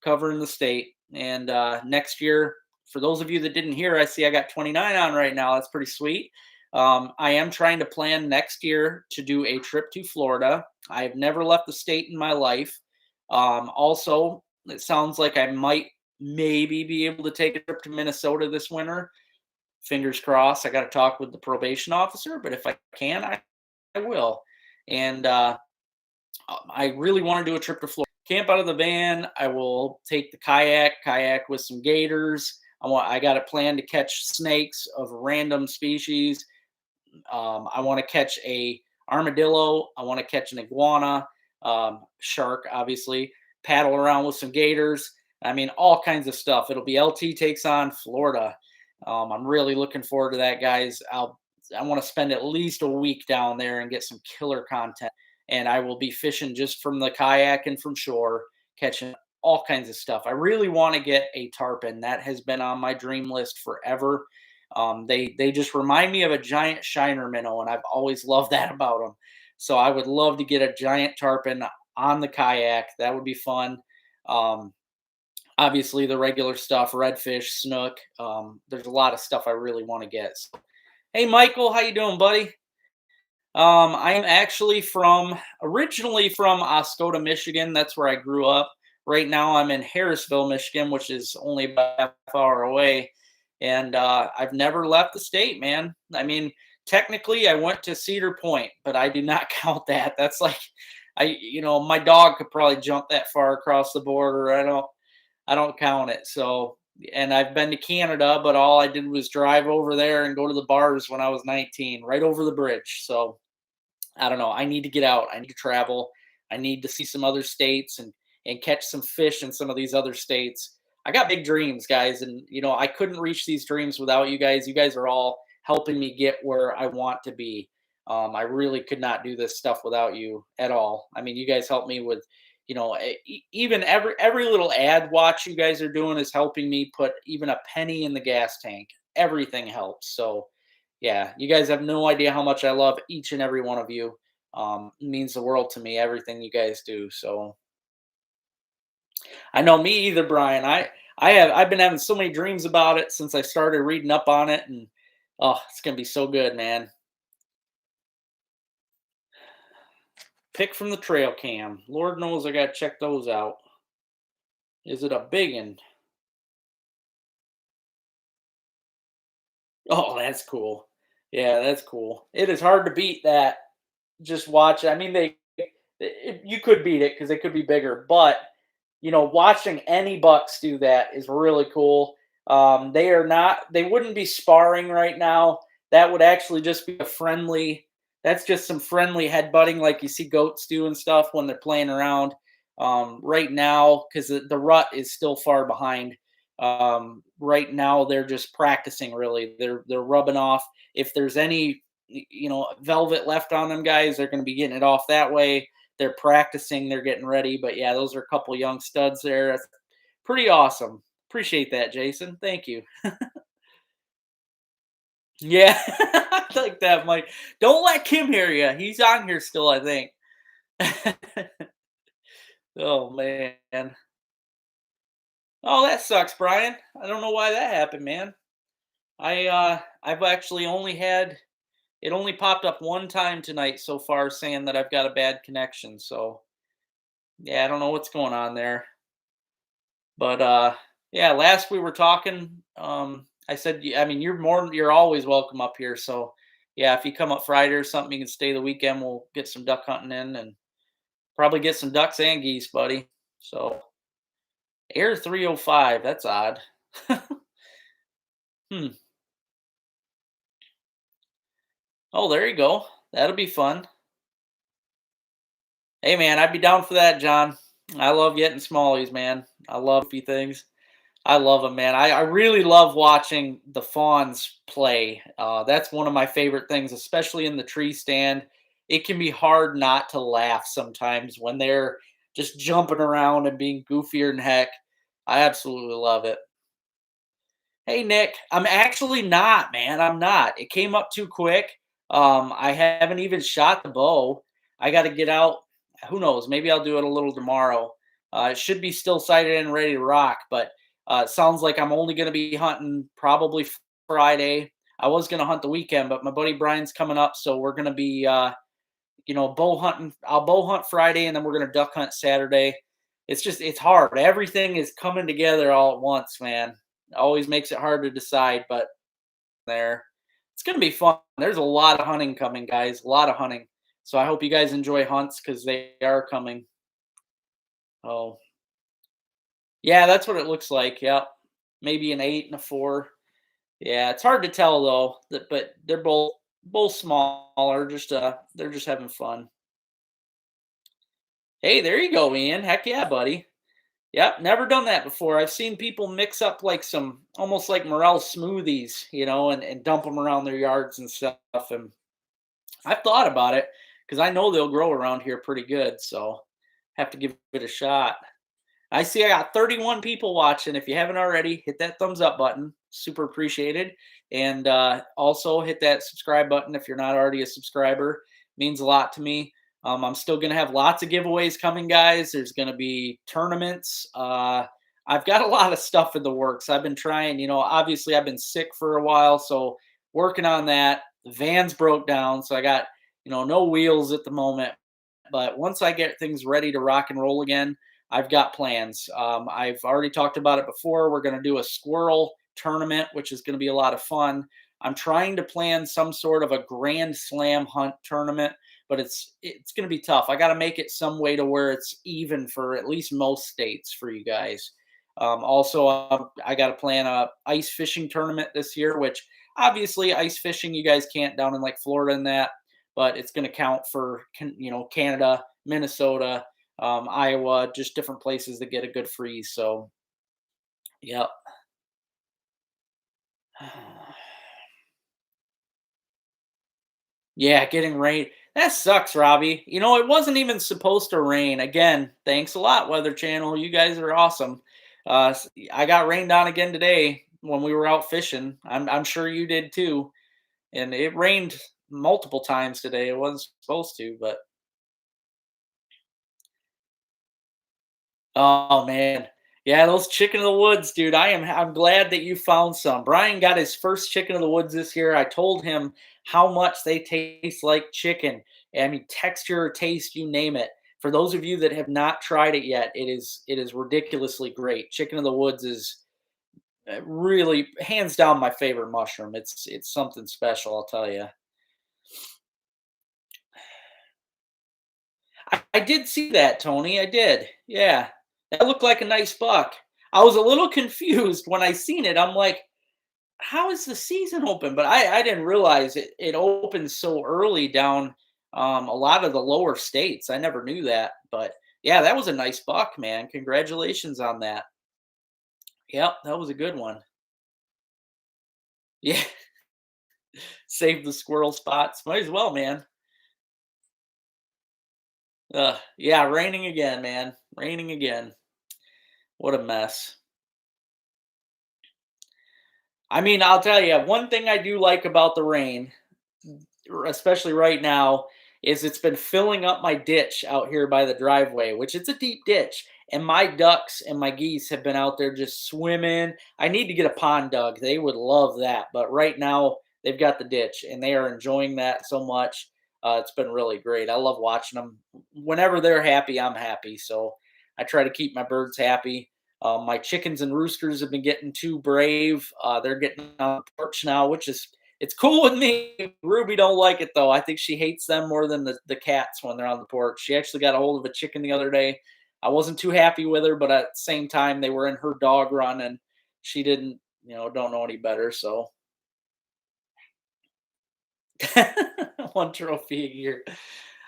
covering the state. And next year, for those of you that didn't hear, I see I got 29 on right now. That's pretty sweet. I am trying to plan next year to do a trip to Florida. I have never left the state in my life. Also, it sounds like I might maybe be able to take a trip to Minnesota this winter. Fingers crossed. I got to talk with the probation officer, but if I can, I will. And I really want to do a trip to Florida. Camp out of the van. I will take the kayak with some gators. I got a plan to catch snakes of random species. I want to catch a armadillo. I want to catch an iguana, shark, obviously. Paddle around with some gators. I mean, all kinds of stuff. It'll be LT takes on Florida. I'm really looking forward to that, guys. I want to spend at least a week down there and get some killer content. And I will be fishing just from the kayak and from shore, catching all kinds of stuff. I really want to get a tarpon. That has been on my dream list forever. They just remind me of a giant shiner minnow, and I've always loved that about them. So I would love to get a giant tarpon on the kayak. That would be fun. Um, Obviously, the regular stuff, redfish, snook. There's a lot of stuff I really want to get. So, hey, Michael, how you doing, buddy? I am actually originally from Oscoda, Michigan. That's where I grew up. Right now, I'm in Harrisville, Michigan, which is only about a half hour away. And I've never left the state, man. I mean, technically, I went to Cedar Point, but I do not count that. That's like, my dog could probably jump that far across the border. I don't count it. So, and I've been to Canada, but all I did was drive over there and go to the bars when I was 19, right over the bridge. So, I don't know. I need to get out. I need to travel. I need to see some other states and catch some fish in some of these other states. I got big dreams, guys, and I couldn't reach these dreams without you guys. You guys are all helping me get where I want to be. I really could not do this stuff without you at all. I mean, you guys help me with, even every little ad watch you guys are doing is helping me put even a penny in the gas tank. Everything helps. So, yeah, you guys have no idea how much I love each and every one of you. It means the world to me, everything you guys do. So I know me either, Brian. I've been having so many dreams about it since I started reading up on it, and oh, it's gonna be so good, man. Pick from the trail cam. Lord knows I gotta check those out. Is it a big one? Oh, that's cool. Yeah, that's cool. It is hard to beat that. Just watch. I mean, you could beat it because they could be bigger, but watching any bucks do that is really cool. They wouldn't be sparring right now. That would actually just be that's just some friendly headbutting like you see goats do and stuff when they're playing around. Right now, because the rut is still far behind. Right now, they're just practicing really. They're rubbing off. If there's any, velvet left on them guys, they're going to be getting it off that way. They're practicing, they're getting ready. But yeah, those are a couple young studs there. That's pretty awesome. Appreciate that, Jason. Thank you. Yeah, I like that, Mike. Don't let Kim hear you. He's on here still, I think. Oh man. Oh, that sucks, Brian. I don't know why that happened, man. I've actually only popped up one time tonight so far saying that I've got a bad connection. So yeah, I don't know what's going on there. But yeah, last we were talking, I said, I mean, you're always welcome up here. So yeah, if you come up Friday or something, you can stay the weekend. We'll get some duck hunting in and probably get some ducks and geese, buddy. So Air 305, that's odd. Hmm. Oh, there you go. That'll be fun. Hey man, I'd be down for that, John. I love getting smallies, man. I love things. I love them, man. I really love watching the fawns play. That's one of my favorite things, especially in the tree stand. It can be hard not to laugh sometimes when they're just jumping around and being goofier than heck. I absolutely love it. Hey Nick, I'm actually not, man. I'm not. It came up too quick. I haven't even shot the bow. I got to get out. Who knows? Maybe I'll do it a little tomorrow. It should be still sighted and ready to rock, but it sounds like I'm only going to be hunting probably Friday. I was going to hunt the weekend, but my buddy Brian's coming up, so we're going to be, bow hunting. I'll bow hunt Friday, and then we're going to duck hunt Saturday. it's hard. Everything is coming together all at once, man. Always makes it hard to decide, but there. It's gonna be fun. There's a lot of hunting coming, guys. A lot of hunting. So I hope you guys enjoy hunts because they are coming. Oh, yeah, that's what it looks like. Yep, maybe an 8 and a 4. Yeah, it's hard to tell though. But they're both smaller. Just they're just having fun. Hey, there you go, Ian. Heck yeah, buddy. Yep, never done that before. I've seen people mix up like some almost like morel smoothies, and dump them around their yards and stuff. And I've thought about it because I know they'll grow around here pretty good. So have to give it a shot. I see I got 31 people watching. If you haven't already, hit that thumbs up button. Super appreciated. And also hit that subscribe button if you're not already a subscriber. Means a lot to me. I'm still going to have lots of giveaways coming, guys. There's going to be tournaments. I've got a lot of stuff in the works. I've been trying, obviously I've been sick for a while. So working on that. The van's broke down. So I got, no wheels at the moment. But once I get things ready to rock and roll again, I've got plans. I've already talked about it before. We're going to do a squirrel tournament, which is going to be a lot of fun. I'm trying to plan some sort of a grand slam hunt tournament, but it's going to be tough. I got to make it some way to where it's even for at least most states for you guys. Also, I got to plan a ice fishing tournament this year, which obviously ice fishing you guys can't down in like Florida and that, but it's going to count for Canada, Minnesota, Iowa, just different places that get a good freeze. So, yep. Yeah, getting rain. That sucks, Robbie. It wasn't even supposed to rain. Again, thanks a lot, Weather Channel. You guys are awesome. I got rained on again today when we were out fishing. I'm sure you did too. And it rained multiple times today. It wasn't supposed to, but oh man. Yeah, those chicken of the woods, dude. I'm glad that you found some. Brian got his first chicken of the woods this year. I told him how much they taste like chicken. I mean, texture, taste, you name it. For those of you that have not tried it yet, it is ridiculously great. Chicken of the woods is really hands down my favorite mushroom. It's something special, I'll tell you. I did see that, Tony. I did. Yeah. That looked like a nice buck. I was a little confused when I seen it. I'm like, how is the season open? But I didn't realize it opens so early down a lot of the lower states. I never knew that. But yeah, that was a nice buck, man. Congratulations on that. Yep, that was a good one. Yeah, save the squirrel spots. Might as well, man. Yeah, raining again, man. Raining again. What a mess. I mean, I'll tell you, one thing I do like about the rain, especially right now, is it's been filling up my ditch out here by the driveway, which it's a deep ditch. And my ducks and my geese have been out there just swimming. I need to get a pond dug. They would love that. But right now, they've got the ditch and they are enjoying that so much. It's been really great. I love watching them. Whenever they're happy, I'm happy. So I try to keep my birds happy. My chickens and roosters have been getting too brave. They're getting on the porch now, which is it's cool with me. Ruby don't like it though. I think she hates them more than the cats when they're on the porch. She actually got a hold of a chicken the other day. I wasn't too happy with her, but at the same time, they were in her dog run, and she didn't, don't know any better. So one trophy a year.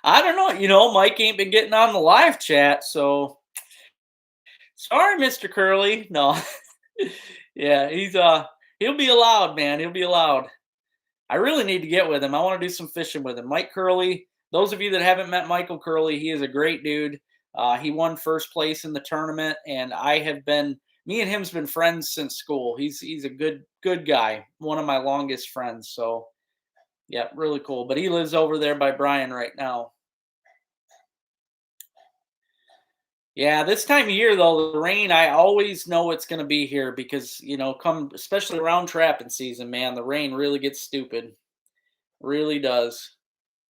I don't know. Mike ain't been getting on the live chat, so sorry, Mr. Curly. No, yeah, he'll be allowed, man. He'll be allowed. I really need to get with him. I want to do some fishing with him. Mike Curley. Those of you that haven't met Michael Curley, he is a great dude. He won first place in the tournament, and me and him's been friends since school. He's a good guy. One of my longest friends. So yeah, really cool. But he lives over there by Brian right now. Yeah, this time of year though, the rain, I always know it's going to be here because, come especially around trapping season, man, the rain really gets stupid. Really does.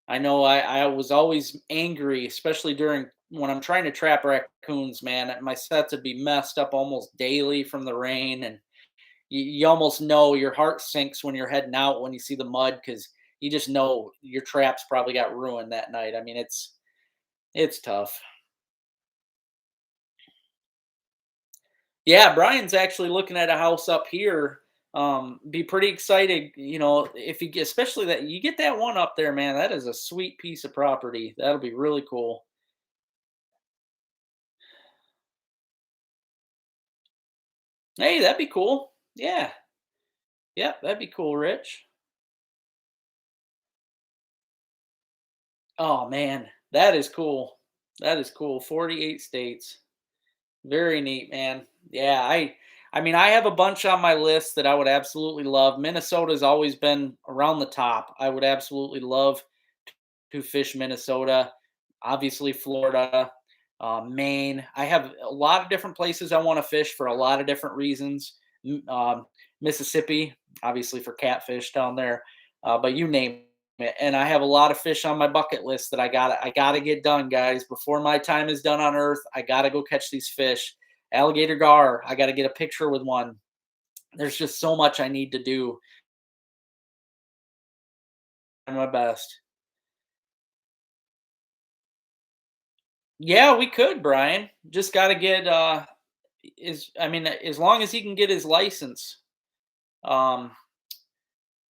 I know I was always angry, especially during when I'm trying to trap raccoons, man, my sets would be messed up almost daily from the rain, and you almost know your heart sinks when you're heading out when you see the mud because you just know your traps probably got ruined that night. I mean, it's tough. Yeah, Brian's actually looking at a house up here. Be pretty excited, if you get, especially that you get that one up there, man. That is a sweet piece of property. That'll be really cool. Hey, that'd be cool. Yeah, yeah, that'd be cool, Rich. Oh man, that is cool. That is cool. 48 states. Very neat, man. Yeah, I mean, I have a bunch on my list that I would absolutely love. Minnesota's always been around the top. I would absolutely love to fish Minnesota. Obviously, Florida, Maine. I have a lot of different places I want to fish for a lot of different reasons. Mississippi, obviously for catfish down there, but you name it. And I have a lot of fish on my bucket list that I gotta get done, guys. Before my time is done on Earth, I gotta go catch these fish. Alligator gar, I gotta get a picture with one. There's just so much I need to do. My best. Yeah, we could, Brian. Just got to get is I mean as long as he can get his license. Um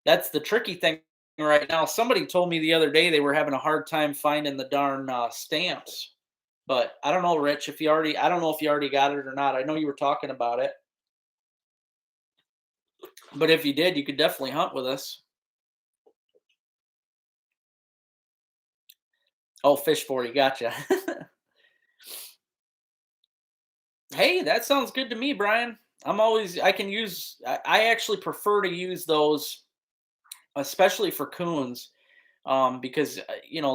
that's the tricky thing right now. Somebody told me the other day they were having a hard time finding the darn stamps. But I don't know, Rich, if you already I don't know if you already got it or not. I know you were talking about it. But if you did, you could definitely hunt with us. Oh, fish 40, gotcha. Hey, that sounds good to me, Brian. I can use I actually prefer to use those especially for coons, because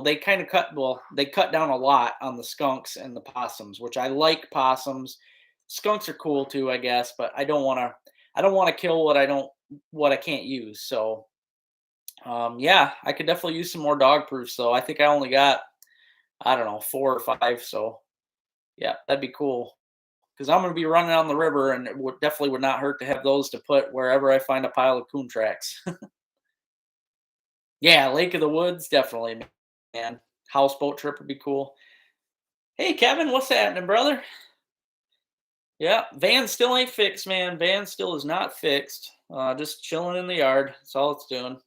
they kind of they cut down a lot on the skunks and the possums, which I like possums. Skunks are cool too, I guess, but I don't want to kill what I can't use. So yeah, I could definitely use some more dog proofs. So I think I only got I don't know 4 or 5. So yeah, that'd be cool because I'm going to be running on the river, and it definitely would not hurt to have those to put wherever I find a pile of coon tracks. Yeah, Lake of the Woods, definitely, man. Houseboat trip would be cool. Hey, Kevin, what's happening, brother? Yeah, van still ain't fixed, man. Van still is not fixed. Just chilling in the yard. That's all it's doing.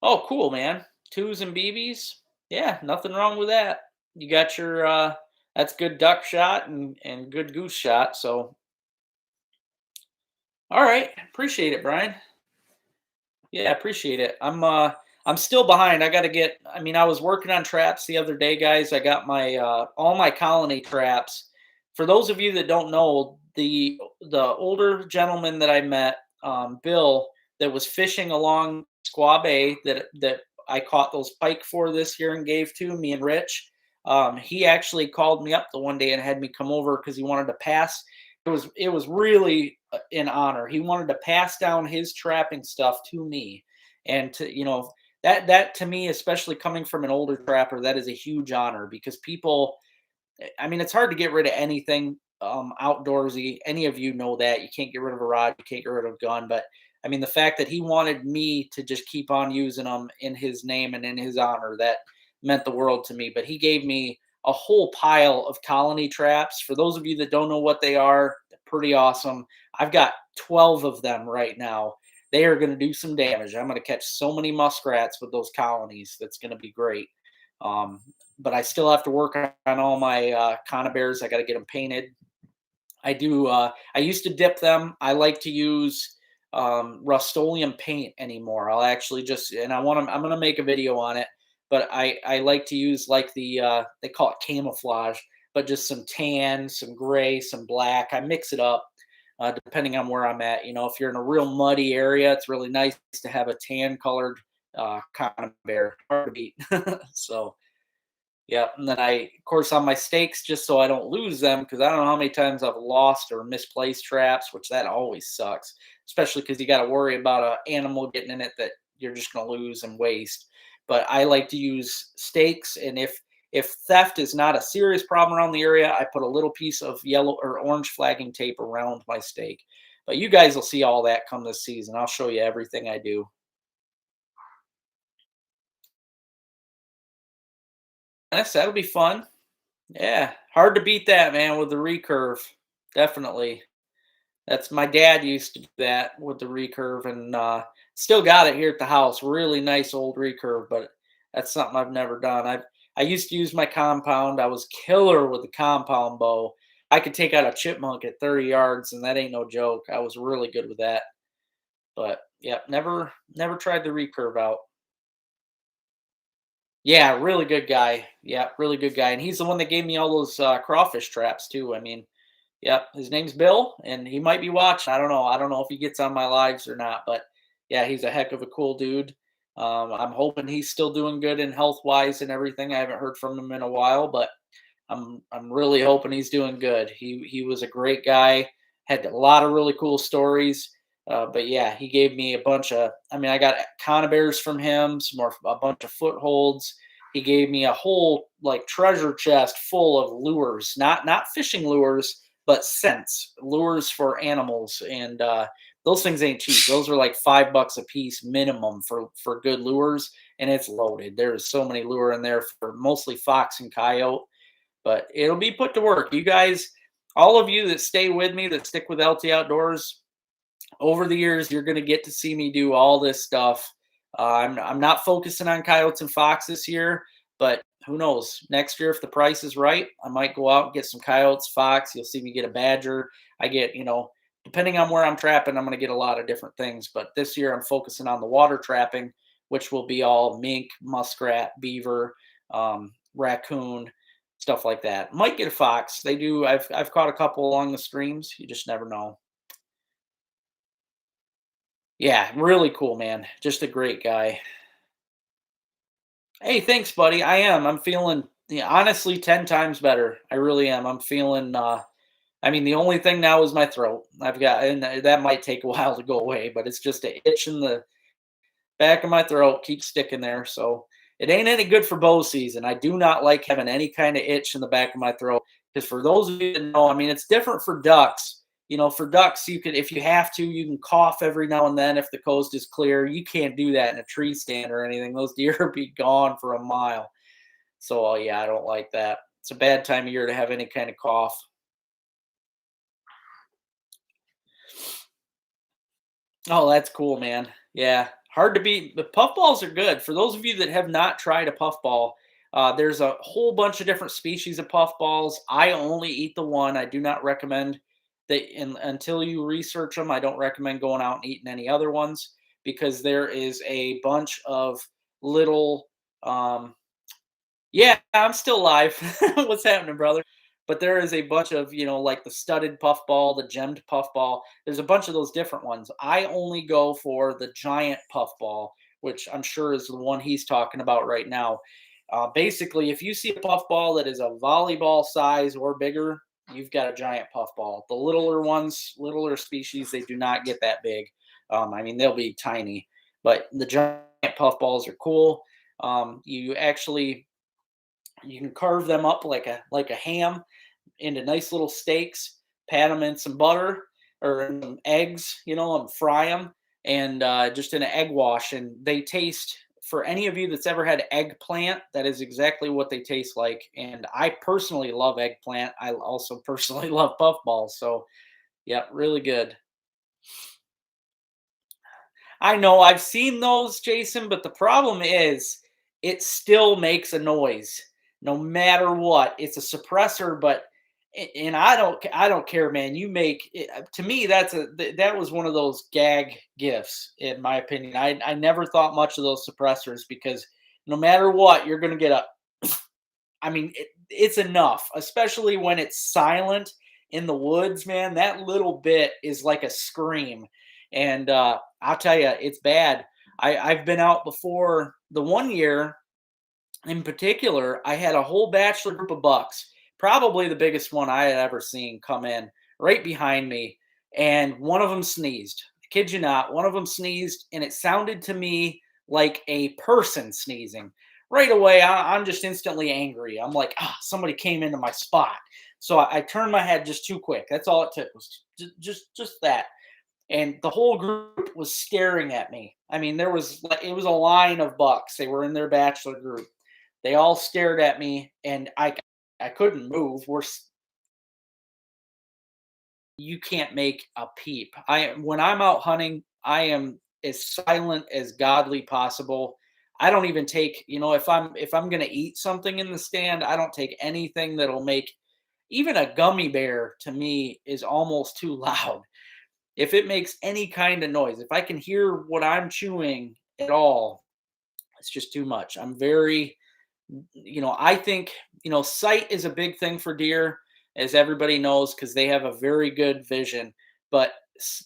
Oh, cool, man. Twos and BBs. Yeah, nothing wrong with that. You got your that's good duck shot and good goose shot. So, all right, appreciate it, Brian. Yeah, appreciate it. I'm still behind. I got to get I mean, I was working on traps the other day, guys. I got my all my colony traps. For those of you that don't know, the older gentleman that I met, Bill, that was fishing along Squaw Bay that I caught those pike for this year and gave to me and Rich. He actually called me up the one day and had me come over because he wanted to pass. It was really an honor. He wanted to pass down his trapping stuff to me, and to that to me, especially coming from an older trapper, that is a huge honor because people. I mean, it's hard to get rid of anything outdoorsy. Any of you know that you can't get rid of a rod, you can't get rid of a gun, but I mean, the fact that he wanted me to just keep on using them in his name and in his honor, that meant the world to me. But he gave me a whole pile of colony traps. For those of you that don't know what they are, they're pretty awesome. I've got 12 of them right now. They are going to do some damage. I'm going to catch so many muskrats with those colonies. That's going to be great. Um, but I still have to work on all my conibears. I got to get them painted. I do. I used to dip them. I like to use Rust-Oleum paint anymore. I'll actually just and I want to. I'm gonna make a video on it. But I like to use like they call it camouflage, but just some tan, some gray, some black. I mix it up depending on where I'm at. If you're in a real muddy area, it's really nice to have a tan colored conibear. Hard to beat. So yeah, and then of course, on my stakes, just so I don't lose them, because I don't know how many times I've lost or misplaced traps, which that always sucks, especially because you got to worry about an animal getting in it that you're just going to lose and waste. But I like to use stakes, and If theft is not a serious problem around the area, I put a little piece of yellow or orange flagging tape around my stake. But you guys will see all that come this season. I'll show you everything I do. That'll be fun. Yeah, hard to beat that, man, with the recurve. Definitely. That's my dad used to do that with the recurve, and still got it here at the house. Really nice old recurve, but that's something I've never done. I used to use my compound. I was killer with the compound bow. I could take out a chipmunk at 30 yards, and that ain't no joke. I was really good with that. But yeah, never tried the recurve out. Yeah, really good guy. Yeah, really good guy, and he's the one that gave me all those crawfish traps too. I mean, yep, his name's Bill, and he might be watching. I don't know. I don't know if he gets on my lives or not, but yeah, he's a heck of a cool dude. I'm hoping he's still doing good in health wise and everything. I haven't heard from him in a while, but I'm really hoping he's doing good. He was a great guy, had a lot of really cool stories. But yeah, he gave me a bunch of. I mean, I got conibears from him, some more a bunch of footholds. He gave me a whole like treasure chest full of lures, not fishing lures, but scents lures for animals, and those things ain't cheap. Those are like $5 a piece minimum for good lures, and it's loaded. There's so many lure in there for mostly fox and coyote, but it'll be put to work. You guys, all of you that stay with me, that stick with LT Outdoors, over the years, you're going to get to see me do all this stuff. I'm not focusing on coyotes and fox this year, but who knows? Next year, if the price is right, I might go out and get some coyotes, fox. You'll see me get a badger. I get, depending on where I'm trapping, I'm going to get a lot of different things. But this year, I'm focusing on the water trapping, which will be all mink, muskrat, beaver, raccoon, stuff like that. Might get a fox. They do. I've caught a couple along the streams. You just never know. Yeah, really cool, man. Just a great guy. Hey, thanks, buddy. I am. I'm feeling, honestly 10 times better. I really am. I'm feeling I mean, the only thing now is my throat. I've got and that might take a while to go away, but it's just a itch in the back of my throat keeps sticking there. So it ain't any good for bow season. I do not like having any kind of itch in the back of my throat. Because for those of you that know, I mean, it's different for ducks. For ducks, you could, if you have to, you can cough every now and then if the coast is clear. You can't do that in a tree stand or anything. Those deer would be gone for a mile. So yeah, I don't like that. It's a bad time of year to have any kind of cough. Oh, that's cool, man. Yeah, hard to beat. The puffballs are good. For those of you that have not tried a puffball, there's a whole bunch of different species of puffballs. I only eat the one. I do not recommend that until you research them. I don't recommend going out and eating any other ones because there is a bunch of little yeah, I'm still alive. What's happening, brother? But there is a bunch of, like the studded puffball, the gemmed puffball. There's a bunch of those different ones. I only go for the giant puffball, which I'm sure is the one he's talking about right now. Basically, if you see a puffball that is a volleyball size or bigger, you've got a giant puffball. The littler ones, littler species, they do not get that big. I mean, they'll be tiny, but the giant puffballs are cool. You can carve them up like a ham into nice little steaks, pat them in some butter or in some eggs, and fry them, and just in an egg wash. And they taste, for any of you that's ever had eggplant, that is exactly what they taste like. And I personally love eggplant. I also personally love puffballs. So, yeah, really good. I know I've seen those, Jason, but the problem is it still makes a noise no matter what. It's a suppressor, but and I don't care, man. You make it, to me that was one of those gag gifts in my opinion. I never thought much of those suppressors because no matter what, you're going to get a I mean, it's enough, especially when it's silent in the woods, man. That little bit is like a scream. And I'll tell you, it's bad. I've been out before. The one year in particular, I had a whole bachelor group of bucks, probably the biggest one I had ever seen come in right behind me. And one of them sneezed. I kid you not, one of them sneezed, and it sounded to me like a person sneezing right away I'm just instantly angry. I'm like, ah, somebody came into my spot. So I turned my head just too quick. That's all it took was just that. And the whole group was staring at me. I mean, there was like it was a line of bucks. They were in their bachelor group. They all stared at me, and I couldn't move. You can't make a peep. I when I'm out hunting, I am as silent as godly possible. I don't even take, if I'm going to eat something in the stand, I don't take anything that'll make even a gummy bear to me is almost too loud. If it makes any kind of noise, if I can hear what I'm chewing at all, it's just too much. I'm very I think, sight is a big thing for deer, as everybody knows, because they have a very good vision. But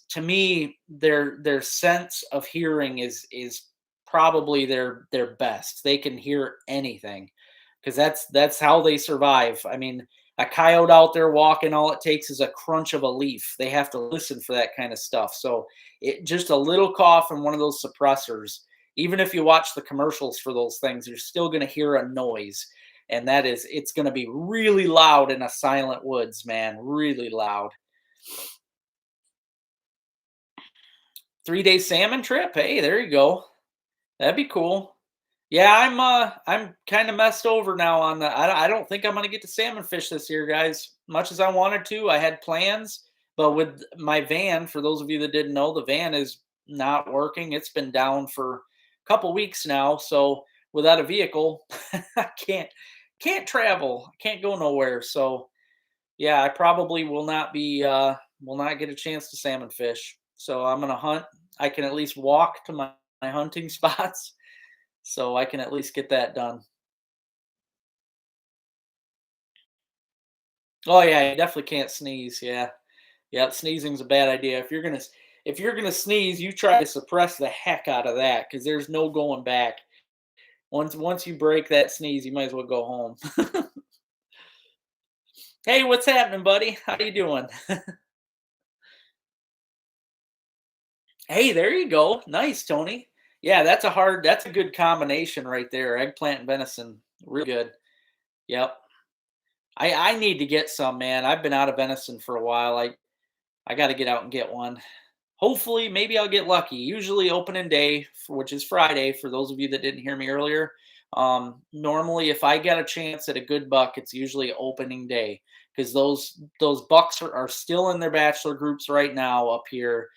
to me, their sense of hearing is probably their best. They can hear anything because that's how they survive. I mean, a coyote out there walking, all it takes is a crunch of a leaf. They have to listen for that kind of stuff. So it just a little cough and one of those suppressors, even if you watch the commercials for those things, you're still going to hear a noise. And it's going to be really loud in a silent woods, man. Really loud. 3 day salmon trip. Hey, there you go. That'd be cool. Yeah, I'm kind of messed over now on the. I don't think I'm going to get to salmon fish this year, guys. Much as I wanted to, I had plans, but with my van, for those of you that didn't know, the van is not working. It's been down for a couple weeks now, so without a vehicle, I can't travel. I can't go nowhere. So yeah, I probably will not get a chance to salmon fish. So I'm gonna hunt. I can at least walk to my hunting spots, so I can at least get that done. Oh yeah, you definitely can't sneeze. Yeah, yeah, sneezing's a bad idea. If you're gonna sneeze, you try to suppress the heck out of that because there's no going back. Once you break that sneeze, you might as well go home. Hey, what's happening, buddy? How you doing? Hey, there you go. Nice, Tony. Yeah, that's a good combination right there. Eggplant and venison, real good. Yep. I need to get some, man. I've been out of venison for a while. I got to get out and get one. Hopefully, maybe I'll get lucky. Usually opening day, which is Friday, for those of you that didn't hear me earlier. Normally, if I get a chance at a good buck, it's usually opening day because those bucks are still in their bachelor groups right now up here,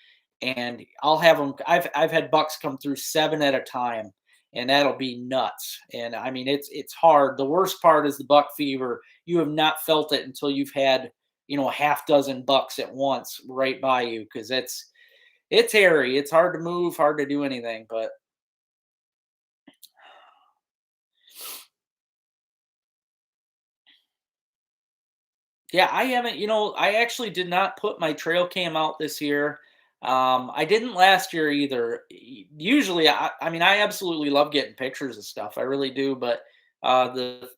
and I'll have them. I've had bucks come through 7 at a time, and that'll be nuts. And I mean, it's hard. The worst part is the buck fever. You have not felt it until you've had a half dozen bucks at once right by you because it's hairy. It's hard to move, hard to do anything, but yeah, I haven't, I actually did not put my trail cam out this year. I didn't last year either. Usually, I mean, I absolutely love getting pictures of stuff. I really do. But the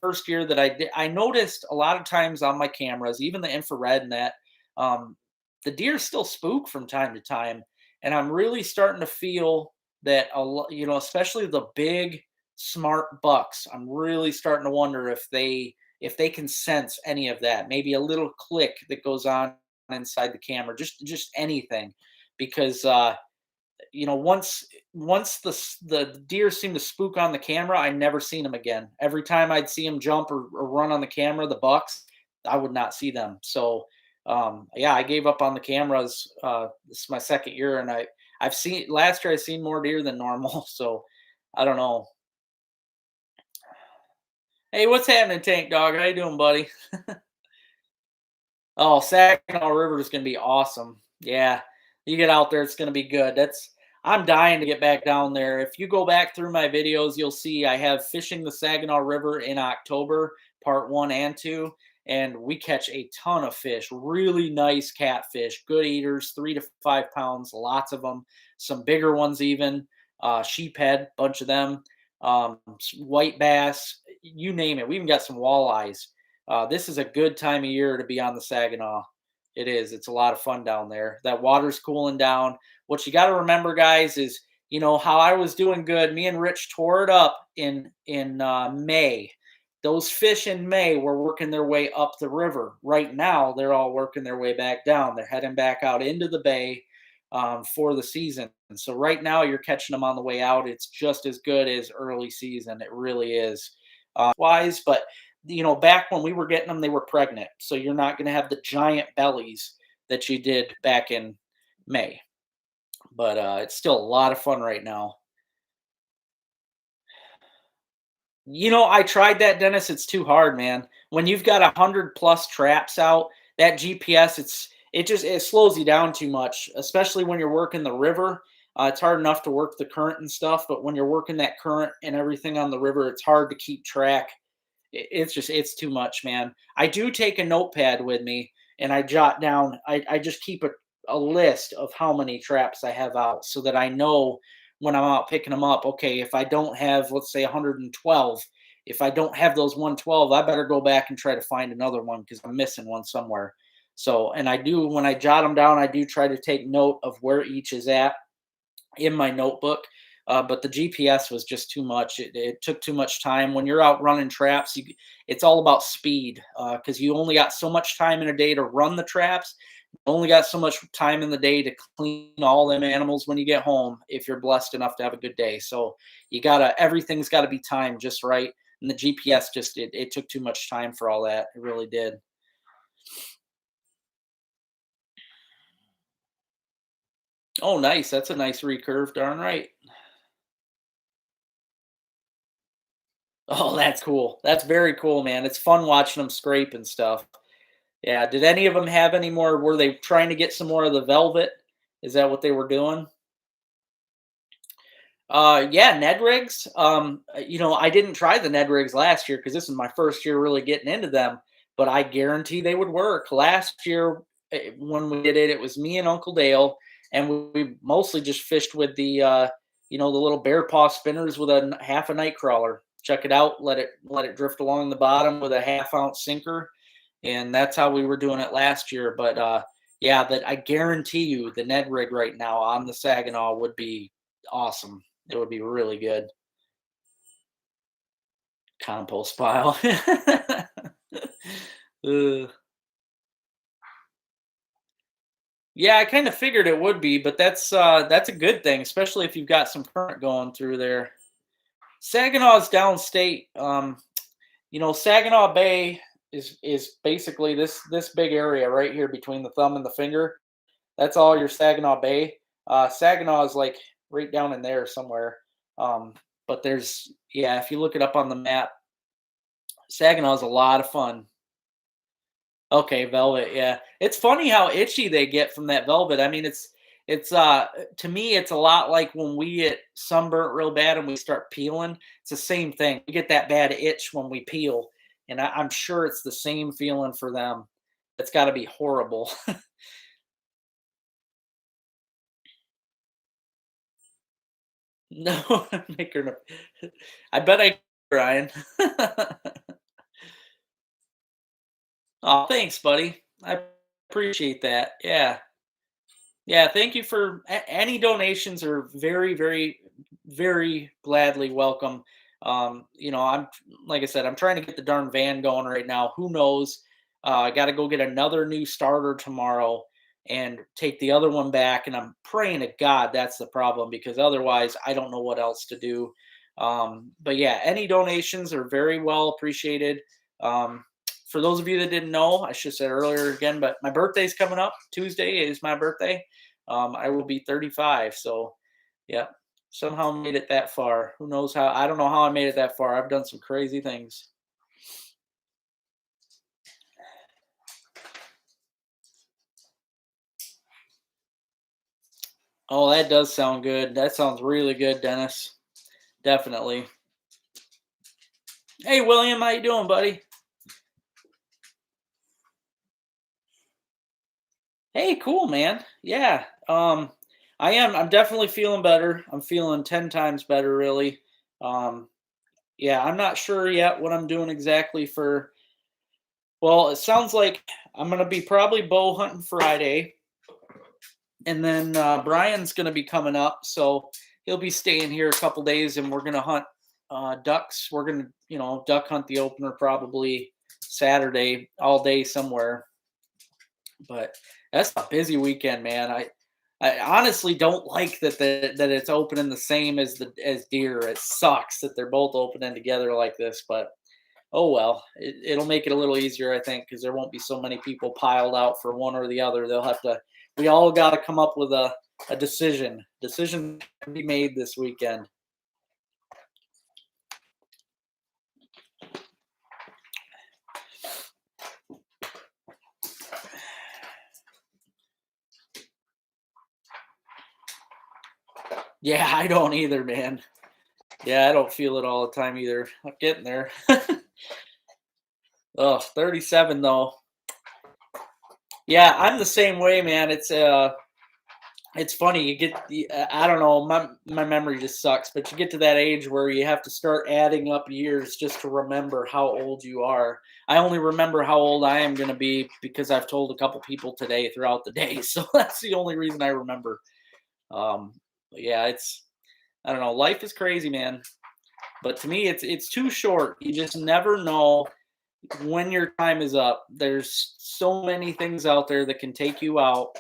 first year that I did, I noticed a lot of times on my cameras, even the infrared and that, um, the deer still spook from time to time, and I'm really starting to feel that a lot, especially the big smart bucks. I'm really starting to wonder if they can sense any of that, maybe a little click that goes on inside the camera, just anything, because once the deer seemed to spook on the camera, I never seen them again. Every time I'd see them jump or run on the camera, the bucks, I would not see them. So yeah, I gave up on the cameras. This is my second year, and I've seen last year I seen more deer than normal. So I don't know. Hey, what's happening, Tank Dog? How you doing, buddy? Oh, Saginaw River is gonna be awesome. Yeah, you get out there, it's gonna be good. I'm dying to get back down there. If you go back through my videos, you'll see I have fishing the Saginaw River in October, part 1 and 2, and we catch a ton of fish. Really nice catfish, good eaters, 3 to 5 pounds, lots of them. Some bigger ones even. Sheephead, bunch of them. White bass, you name it. We even got some walleyes. This is a good time of year to be on the Saginaw. It is. It's a lot of fun down there. That water's cooling down. What you got to remember, guys, is how I was doing good. Me and Rich tore it up in May. Those fish in May were working their way up the river. Right now, they're all working their way back down. They're heading back out into the bay for the season. And so right now, you're catching them on the way out. It's just as good as early season. It really is. Wise, but back when we were getting them, they were pregnant. So you're not going to have the giant bellies that you did back in May. But it's still a lot of fun right now. I tried that, Dennis. It's too hard, man. When you've got 100+ traps out, that GPS, it slows you down too much, especially when you're working the river. It's hard enough to work the current and stuff, but when you're working that current and everything on the river, it's hard to keep track. It's too much, man. I do take a notepad with me and I jot down. I just keep a list of how many traps I have out so that I know when I'm out picking them up. Okay, if I don't have, let's say, 112, if I don't have those 112, I better go back and try to find another one because I'm missing one somewhere. So, and I do, when I jot them down, I do try to take note of where each is at in my notebook. But the GPS was just too much. It took too much time. When you're out running traps, it's all about speed because you only got so much time in a day to run the traps. You only got so much time in the day to clean all them animals when you get home if you're blessed enough to have a good day. So everything's got to be timed just right. And the GPS it took too much time for all that. It really did. Oh, nice. That's a nice recurve. Darn right. Oh, that's cool. That's very cool, man. It's fun watching them scrape and stuff. Yeah. Did any of them have any more? Were they trying to get some more of the velvet? Is that what they were doing? Yeah, Ned rigs. I didn't try the Ned rigs last year because this is my first year really getting into them, but I guarantee they would work. Last year, when we did it, it was me and Uncle Dale, and we mostly just fished with the little bear paw spinners with half a night crawler. Check it out. Let it drift along the bottom with a half-ounce sinker, and that's how we were doing it last year. But yeah, that I guarantee you, the Ned rig right now on the Saginaw would be awesome. It would be really good. Compost pile. Ugh. Yeah, I kind of figured it would be, but that's a good thing, especially if you've got some current going through there. Saginaw's downstate. Saginaw Bay is basically this big area right here between the thumb and the finger. That's all your Saginaw Bay. Saginaw is like right down in there somewhere. But yeah, if you look it up on the map, Saginaw is a lot of fun. Okay, velvet. Yeah, it's funny how itchy they get from that velvet. I mean, it's to me, it's a lot like when we get sunburnt real bad and we start peeling. It's the same thing. We get that bad itch when we peel, and I'm sure it's the same feeling for them. It's got to be horrible. No, make her. I bet I, Brian. Oh, thanks, buddy. I appreciate that. Yeah. Yeah, thank you for any donations are very, very, very gladly welcome. I'm like I said, I'm trying to get the darn van going right now. Who knows? I got to go get another new starter tomorrow and take the other one back. And I'm praying to God that's the problem because otherwise I don't know what else to do. But yeah, any donations are very well appreciated. Um, for those of you that didn't know, I should have said earlier again, but my birthday's coming up. Tuesday is my birthday. I will be 35. So, yeah, somehow made it that far. Who knows how? I don't know how I made it that far. I've done some crazy things. Oh, that does sound good. That sounds really good, Dennis. Definitely. Hey, William, how you doing, buddy? Hey, cool, man. Yeah. I am. I'm definitely feeling better. I'm feeling 10 times better, really. Um, yeah, I'm not sure yet what I'm doing exactly for. Well, it sounds like I'm gonna be probably bow hunting Friday, and then Brian's gonna be coming up. So he'll be staying here a couple days, and we're gonna hunt ducks. We're gonna, duck hunt the opener probably Saturday all day somewhere. But that's a busy weekend, man. I honestly don't like that it's opening the same as deer. It sucks that they're both opening together like this, but oh well. It'll make it a little easier, I think, because there won't be so many people piled out for one or the other. They'll have to. We all got to come up with a decision. Decision to be made this weekend. Yeah, I don't either, man. Yeah, I don't feel it all the time either. I'm getting there. Oh, 37 though. Yeah, I'm the same way, man. It's funny. You get I don't know, my memory just sucks, but you get to that age where you have to start adding up years just to remember how old you are. I only remember how old I am going to be because I've told a couple people today throughout the day. So that's the only reason I remember. But yeah, I don't know, life is crazy, man. But to me it's too short. You just never know when your time is up. There's so many things out there that can take you out.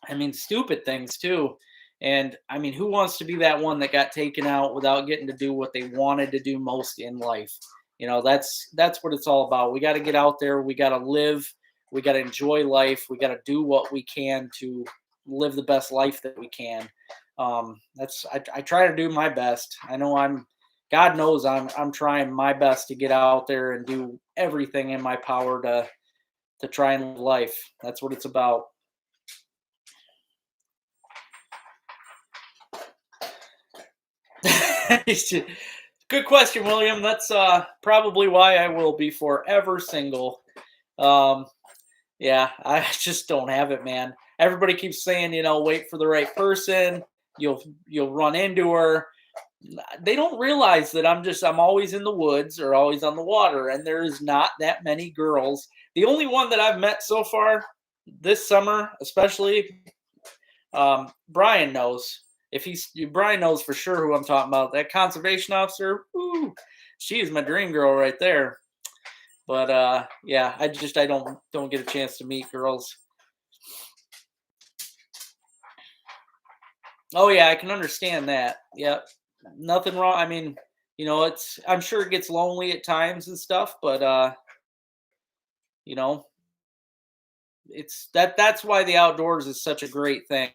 I mean, stupid things too. And I mean, who wants to be that one that got taken out without getting to do what they wanted to do most in life? That's what it's all about. We got to get out there. We got to live. We got to enjoy life. We got to do what we can to live the best life that we can. I try to do my best. I know God knows I'm trying my best to get out there and do everything in my power to try and live life. That's what it's about. Good question, William. That's probably why I will be forever single. Um, yeah, I just don't have it, man. Everybody keeps saying, wait for the right person. You'll run into her. They don't realize that I'm always in the woods or always on the water, and there is not that many girls. The only one that I've met so far this summer, especially, Brian knows. Brian knows for sure who I'm talking about. That conservation officer, woo, she is my dream girl right there. But yeah, I don't get a chance to meet girls. Oh yeah, I can understand that. Yep. Nothing wrong. I mean, I'm sure it gets lonely at times and stuff, but you know, that's why the outdoors is such a great thing,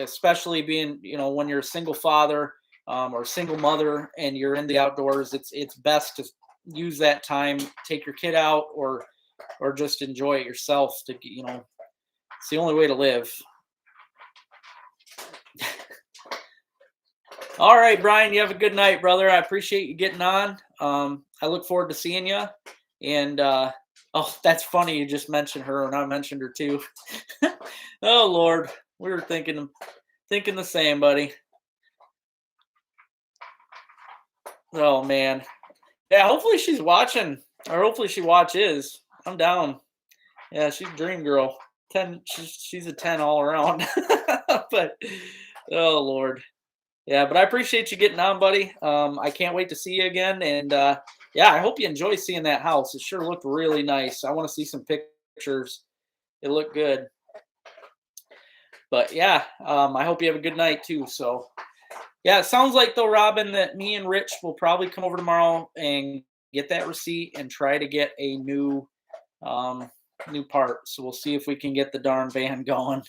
especially being, when you're a single father, or single mother and you're in the outdoors. It's best to use that time, take your kid out, or just enjoy it yourself. It's the only way to live. All right, Brian, you have a good night, brother. I appreciate you getting on. I look forward to seeing you. And oh, that's funny. You just mentioned her, and I mentioned her too. Oh Lord, we were thinking the same, buddy. Oh man, yeah. Hopefully she's watching, or hopefully she watches. I'm down. Yeah, she's a dream girl. 10. She's a 10 all around. But oh Lord. Yeah, but I appreciate you getting on, buddy. I can't wait to see you again. And yeah, I hope you enjoy seeing that house. It sure looked really nice. I want to see some pictures. It looked good. But yeah, I hope you have a good night too. So yeah, it sounds like though, Robin, that me and Rich will probably come over tomorrow and get that receipt and try to get a new part. So we'll see if we can get the darn van going.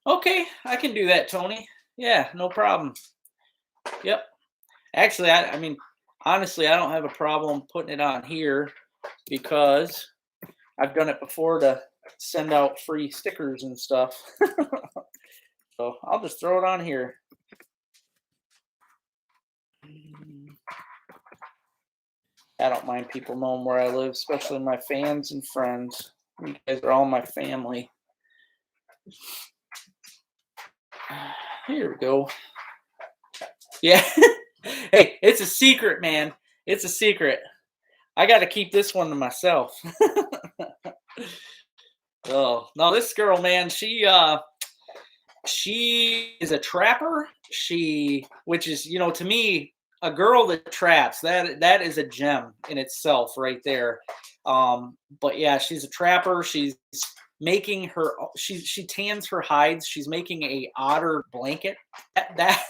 Okay, I can do that, Tony. Yeah, no problem. Yep. Actually, I mean, honestly, I don't have a problem putting it on here because I've done it before to send out free stickers and stuff. So I'll just throw it on here. I don't mind people knowing where I live, especially my fans and friends. You guys are all my family. Here we go. Yeah. Hey, it's a secret, man. It's a secret. I got to keep this one to myself. Oh no, this girl, man, she is a trapper. Which is, to me, a girl that traps, that is a gem in itself, right there. But yeah, she's a trapper. She's making she tans her hides. She's making a otter blanket. That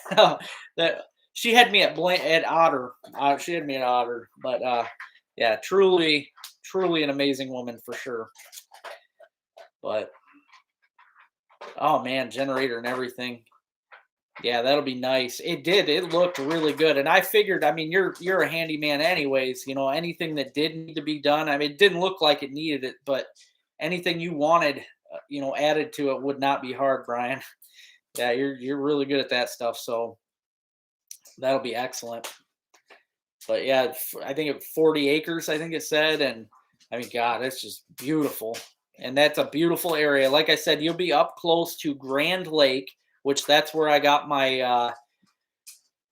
she had me at otter. She had me at otter. But yeah, truly an amazing woman for sure. But oh man, generator and everything. Yeah, that'll be nice. It did. It looked really good, and I figured. I mean, you're a handyman, anyways. Anything that did need to be done. I mean, it didn't look like it needed it, but anything you wanted, added to it would not be hard, Brian. Yeah, you're really good at that stuff, so that'll be excellent. But yeah, I think it 40 acres. I think it said, and I mean, God, it's just beautiful, and that's a beautiful area. Like I said, you'll be up close to Grand Lake, which that's where I got my.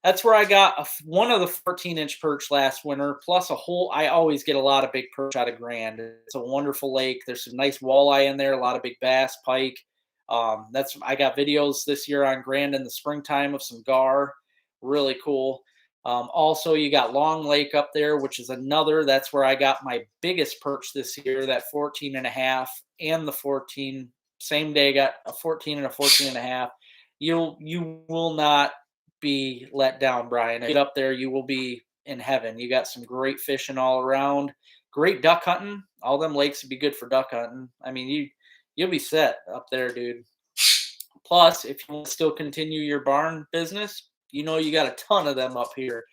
That's where I got one of the 14-inch perch last winter, plus a whole. I always get a lot of big perch out of Grand. It's a wonderful lake. There's some nice walleye in there, a lot of big bass, pike. I got videos this year on Grand in the springtime of some gar, really cool. Also, you got Long Lake up there, which is another. That's where I got my biggest perch this year, that 14 and a half and the 14. Same day, got a 14 and a 14 and a half. You will not be let down, Brian. Get up there, you will be in heaven. You got some great fishing all around. Great duck hunting. All them lakes would be good for duck hunting. I mean, you'll be set up there, dude. Plus, if you want to still continue your barn business, you got a ton of them up here,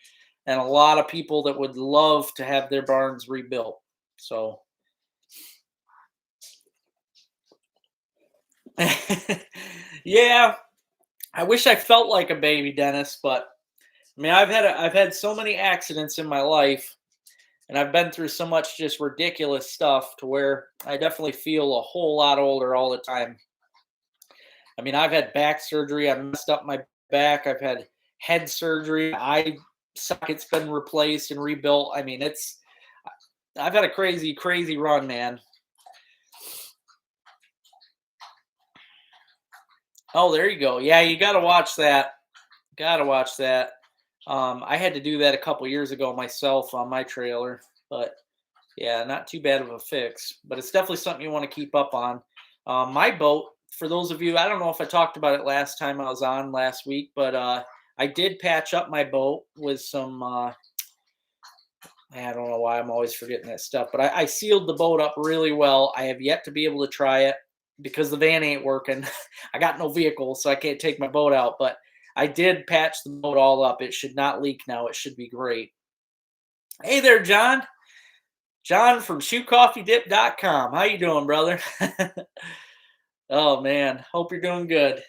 and a lot of people that would love to have their barns rebuilt. So, yeah, I wish I felt like a baby, Dennis, but I mean, I've had so many accidents in my life, and I've been through so much just ridiculous stuff to where I definitely feel a whole lot older all the time. I mean, I've had back surgery. I've messed up my back. I've had head surgery. Eye socket's been replaced and rebuilt. I mean, I've had a crazy, crazy run, man. Oh, there you go. Yeah, you got to watch that. Got to watch that. I had to do that a couple years ago myself on my trailer, but yeah, not too bad of a fix. But it's definitely something you want to keep up on. My boat, for those of you, I don't know if I talked about it last time I was on last week, but I did patch up my boat with some. I don't know why I'm always forgetting that stuff, but I sealed the boat up really well. I have yet to be able to try it because the van ain't working. I got no vehicle, so I can't take my boat out, but I did patch the boat all up. It should not leak now. It should be great. Hey there, John. John from shoecoffeedip.com. How you doing, brother? Oh man, hope you're doing good.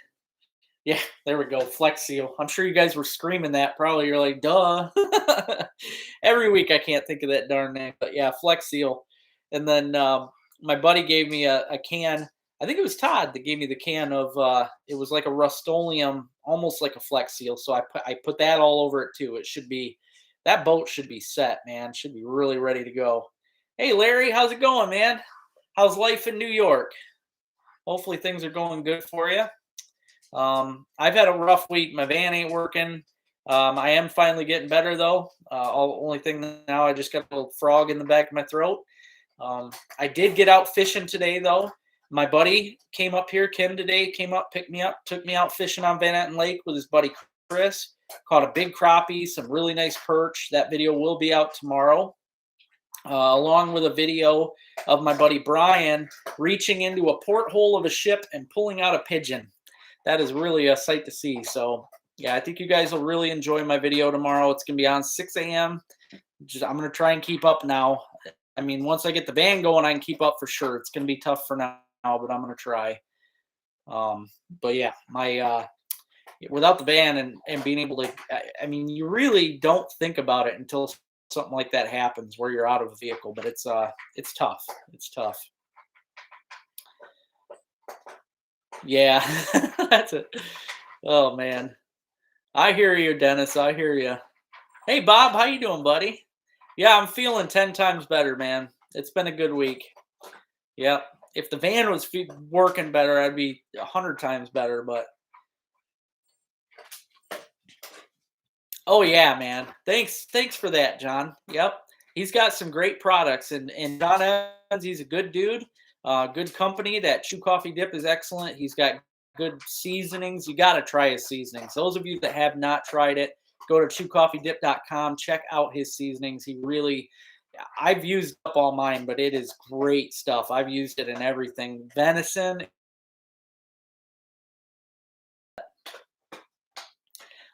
Yeah, there we go. Flex Seal. I'm sure you guys were screaming that. Probably you're like, duh. Every week I can't think of that darn name, but yeah, Flex Seal. And then my buddy gave me a can. I think it was Todd that gave me the can of. It was like a Rust-Oleum, almost like a Flex Seal. So I put that all over it too. It should be, that boat should be set, man. Should be really ready to go. Hey Larry, how's it going, man? How's life in New York? Hopefully things are going good for you. I've had a rough week. My van ain't working. I am finally getting better though. Only thing now, I just got a little frog in the back of my throat. I did get out fishing today though. My buddy came up here, Kim, today, came up, picked me up, took me out fishing on Van Etten Lake with his buddy Chris. Caught a big crappie, some really nice perch. That video will be out tomorrow. Along with a video of my buddy Brian reaching into a porthole of a ship and pulling out a pigeon. That is really a sight to see. So, yeah, I think you guys will really enjoy my video tomorrow. It's going to be on 6 a.m. I'm going to try and keep up now. I mean, once I get the van going, I can keep up for sure. It's going to be tough for now, but I'm going to try. But, yeah, without the van and being able to, I mean, you really don't think about it until something like that happens where you're out of a vehicle, but it's tough. It's tough. Yeah, that's it. Oh man, I hear you, Dennis. I hear you. Hey, Bob, how you doing, buddy? Yeah, I'm feeling 10 times better, man. It's been a good week. Yep. If the van was working better, I'd be 100 times better. But oh yeah, man. Thanks for that, John. Yep. He's got some great products, and John Evans, he's a good dude. Good company. That Chew Coffee Dip is excellent. He's got good seasonings. You got to try his seasonings. Those of you that have not tried it, go to chewcoffeedip.com. Check out his seasonings. He really, I've used up all mine, but it is great stuff. I've used it in everything. Venison.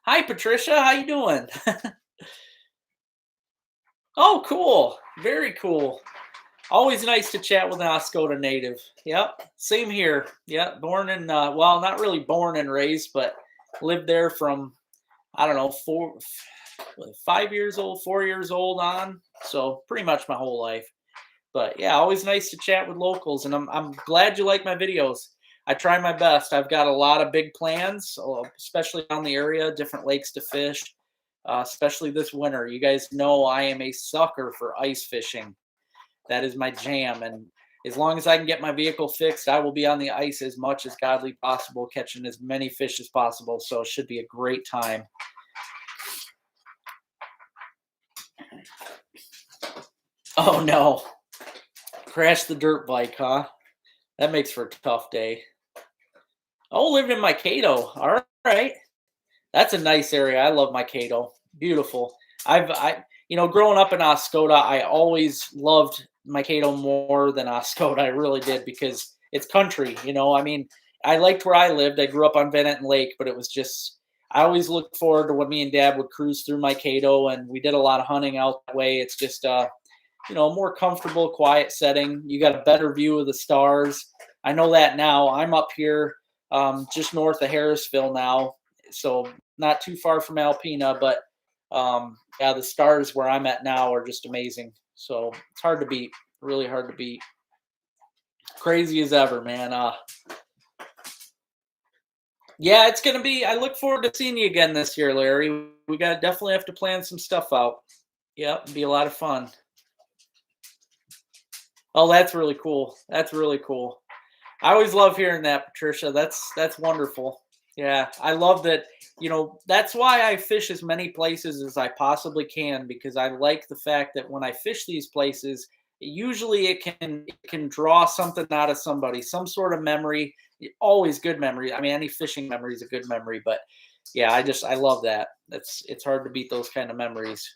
Hi, Patricia. How you doing? Oh, cool. Very cool. Always nice to chat with an Oscoda native. Yep. Same here. Yep. Born in, well, not really born and raised, but lived there from, I don't know, 5 years old, 4 years old on. So pretty much my whole life. But yeah, always nice to chat with locals. And I'm glad you like my videos. I try my best. I've got a lot of big plans, especially on the area, different lakes to fish, especially this winter. You guys know I am a sucker for ice fishing. That is my jam. And as long as I can get my vehicle fixed, I will be on the ice as much as godly possible, catching as many fish as possible. So it should be a great time. Oh no. Crash the dirt bike, huh? That makes for a tough day. Oh, lived in Mankato. All right. That's a nice area. I love Mankato. Beautiful. Growing up in Oscoda, I always loved Mankato more than Oscoda. I really did, because it's country. I mean, I liked where I lived. I grew up on Benetton Lake, but it was just, I always looked forward to when me and Dad would cruise through Mankato, and we did a lot of hunting out that way. It's just, a more comfortable, quiet setting. You got a better view of the stars. I know that now. I'm up here just north of Harrisville now, so not too far from Alpena, but yeah, the stars where I'm at now are just amazing. So it's hard to beat, really hard to beat. Crazy as ever, man. Yeah, it's gonna be. I look forward to seeing you again this year, Larry. We definitely have to plan some stuff out. Yep, it'll be a lot of fun. Oh, that's really cool. That's really cool. I always love hearing that, Patricia. That's wonderful. Yeah, I love that. That's why I fish as many places as I possibly can, because I like the fact that when I fish these places, usually it can draw something out of somebody, some sort of memory. Always good memory. I mean, any fishing memory is a good memory, but yeah, I love that. It's hard to beat those kind of memories.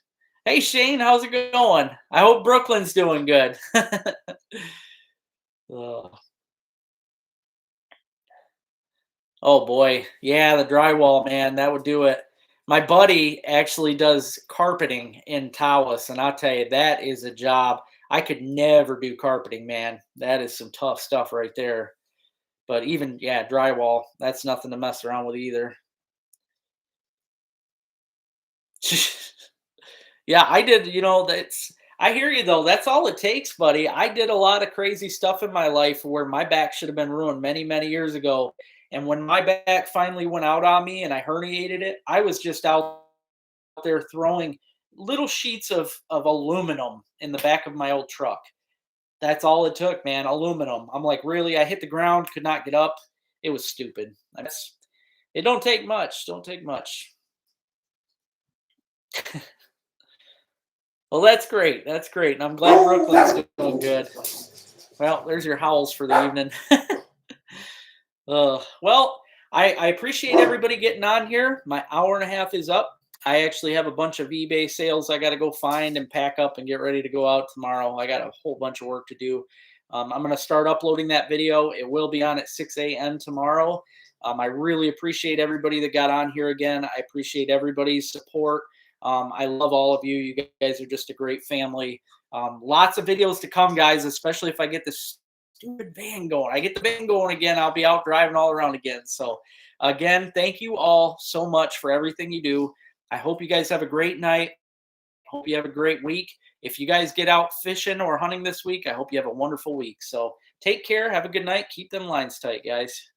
Hey Shane, how's it going? I hope Brooklyn's doing good. Oh. Oh boy. Yeah, the drywall, man, that would do it. My buddy actually does carpeting in Tawas, and I'll tell you, that is a job. I could never do carpeting, man. That is some tough stuff right there. But even, yeah, drywall, that's nothing to mess around with either. Yeah, I did, I hear you though. That's all it takes, buddy. I did a lot of crazy stuff in my life where my back should have been ruined many, many years ago. And when my back finally went out on me and I herniated it, I was just out there throwing little sheets of aluminum in the back of my old truck. That's all it took, man. Aluminum. I'm like, really? I hit the ground, could not get up. It was stupid. It don't take much. Don't take much. Well, that's great. That's great. And I'm glad Brooklyn's doing good. Well, there's your howls for the evening. Well, I appreciate everybody getting on here. My hour and a half is up. I actually have a bunch of eBay sales I got to go find and pack up and get ready to go out tomorrow. I got a whole bunch of work to do. I'm going to start uploading that video. It will be on at 6 a.m. tomorrow. I really appreciate everybody that got on here again. I appreciate everybody's support. I love all of you. You guys are just a great family. Lots of videos to come, guys, especially if I get this stupid van going. I get the van going again, I'll be out driving all around again. So again, thank you all so much for everything you do. I hope you guys have a great night. Hope you have a great week. If you guys get out fishing or hunting this week, I hope you have a wonderful week. So take care. Have a good night. Keep them lines tight, guys.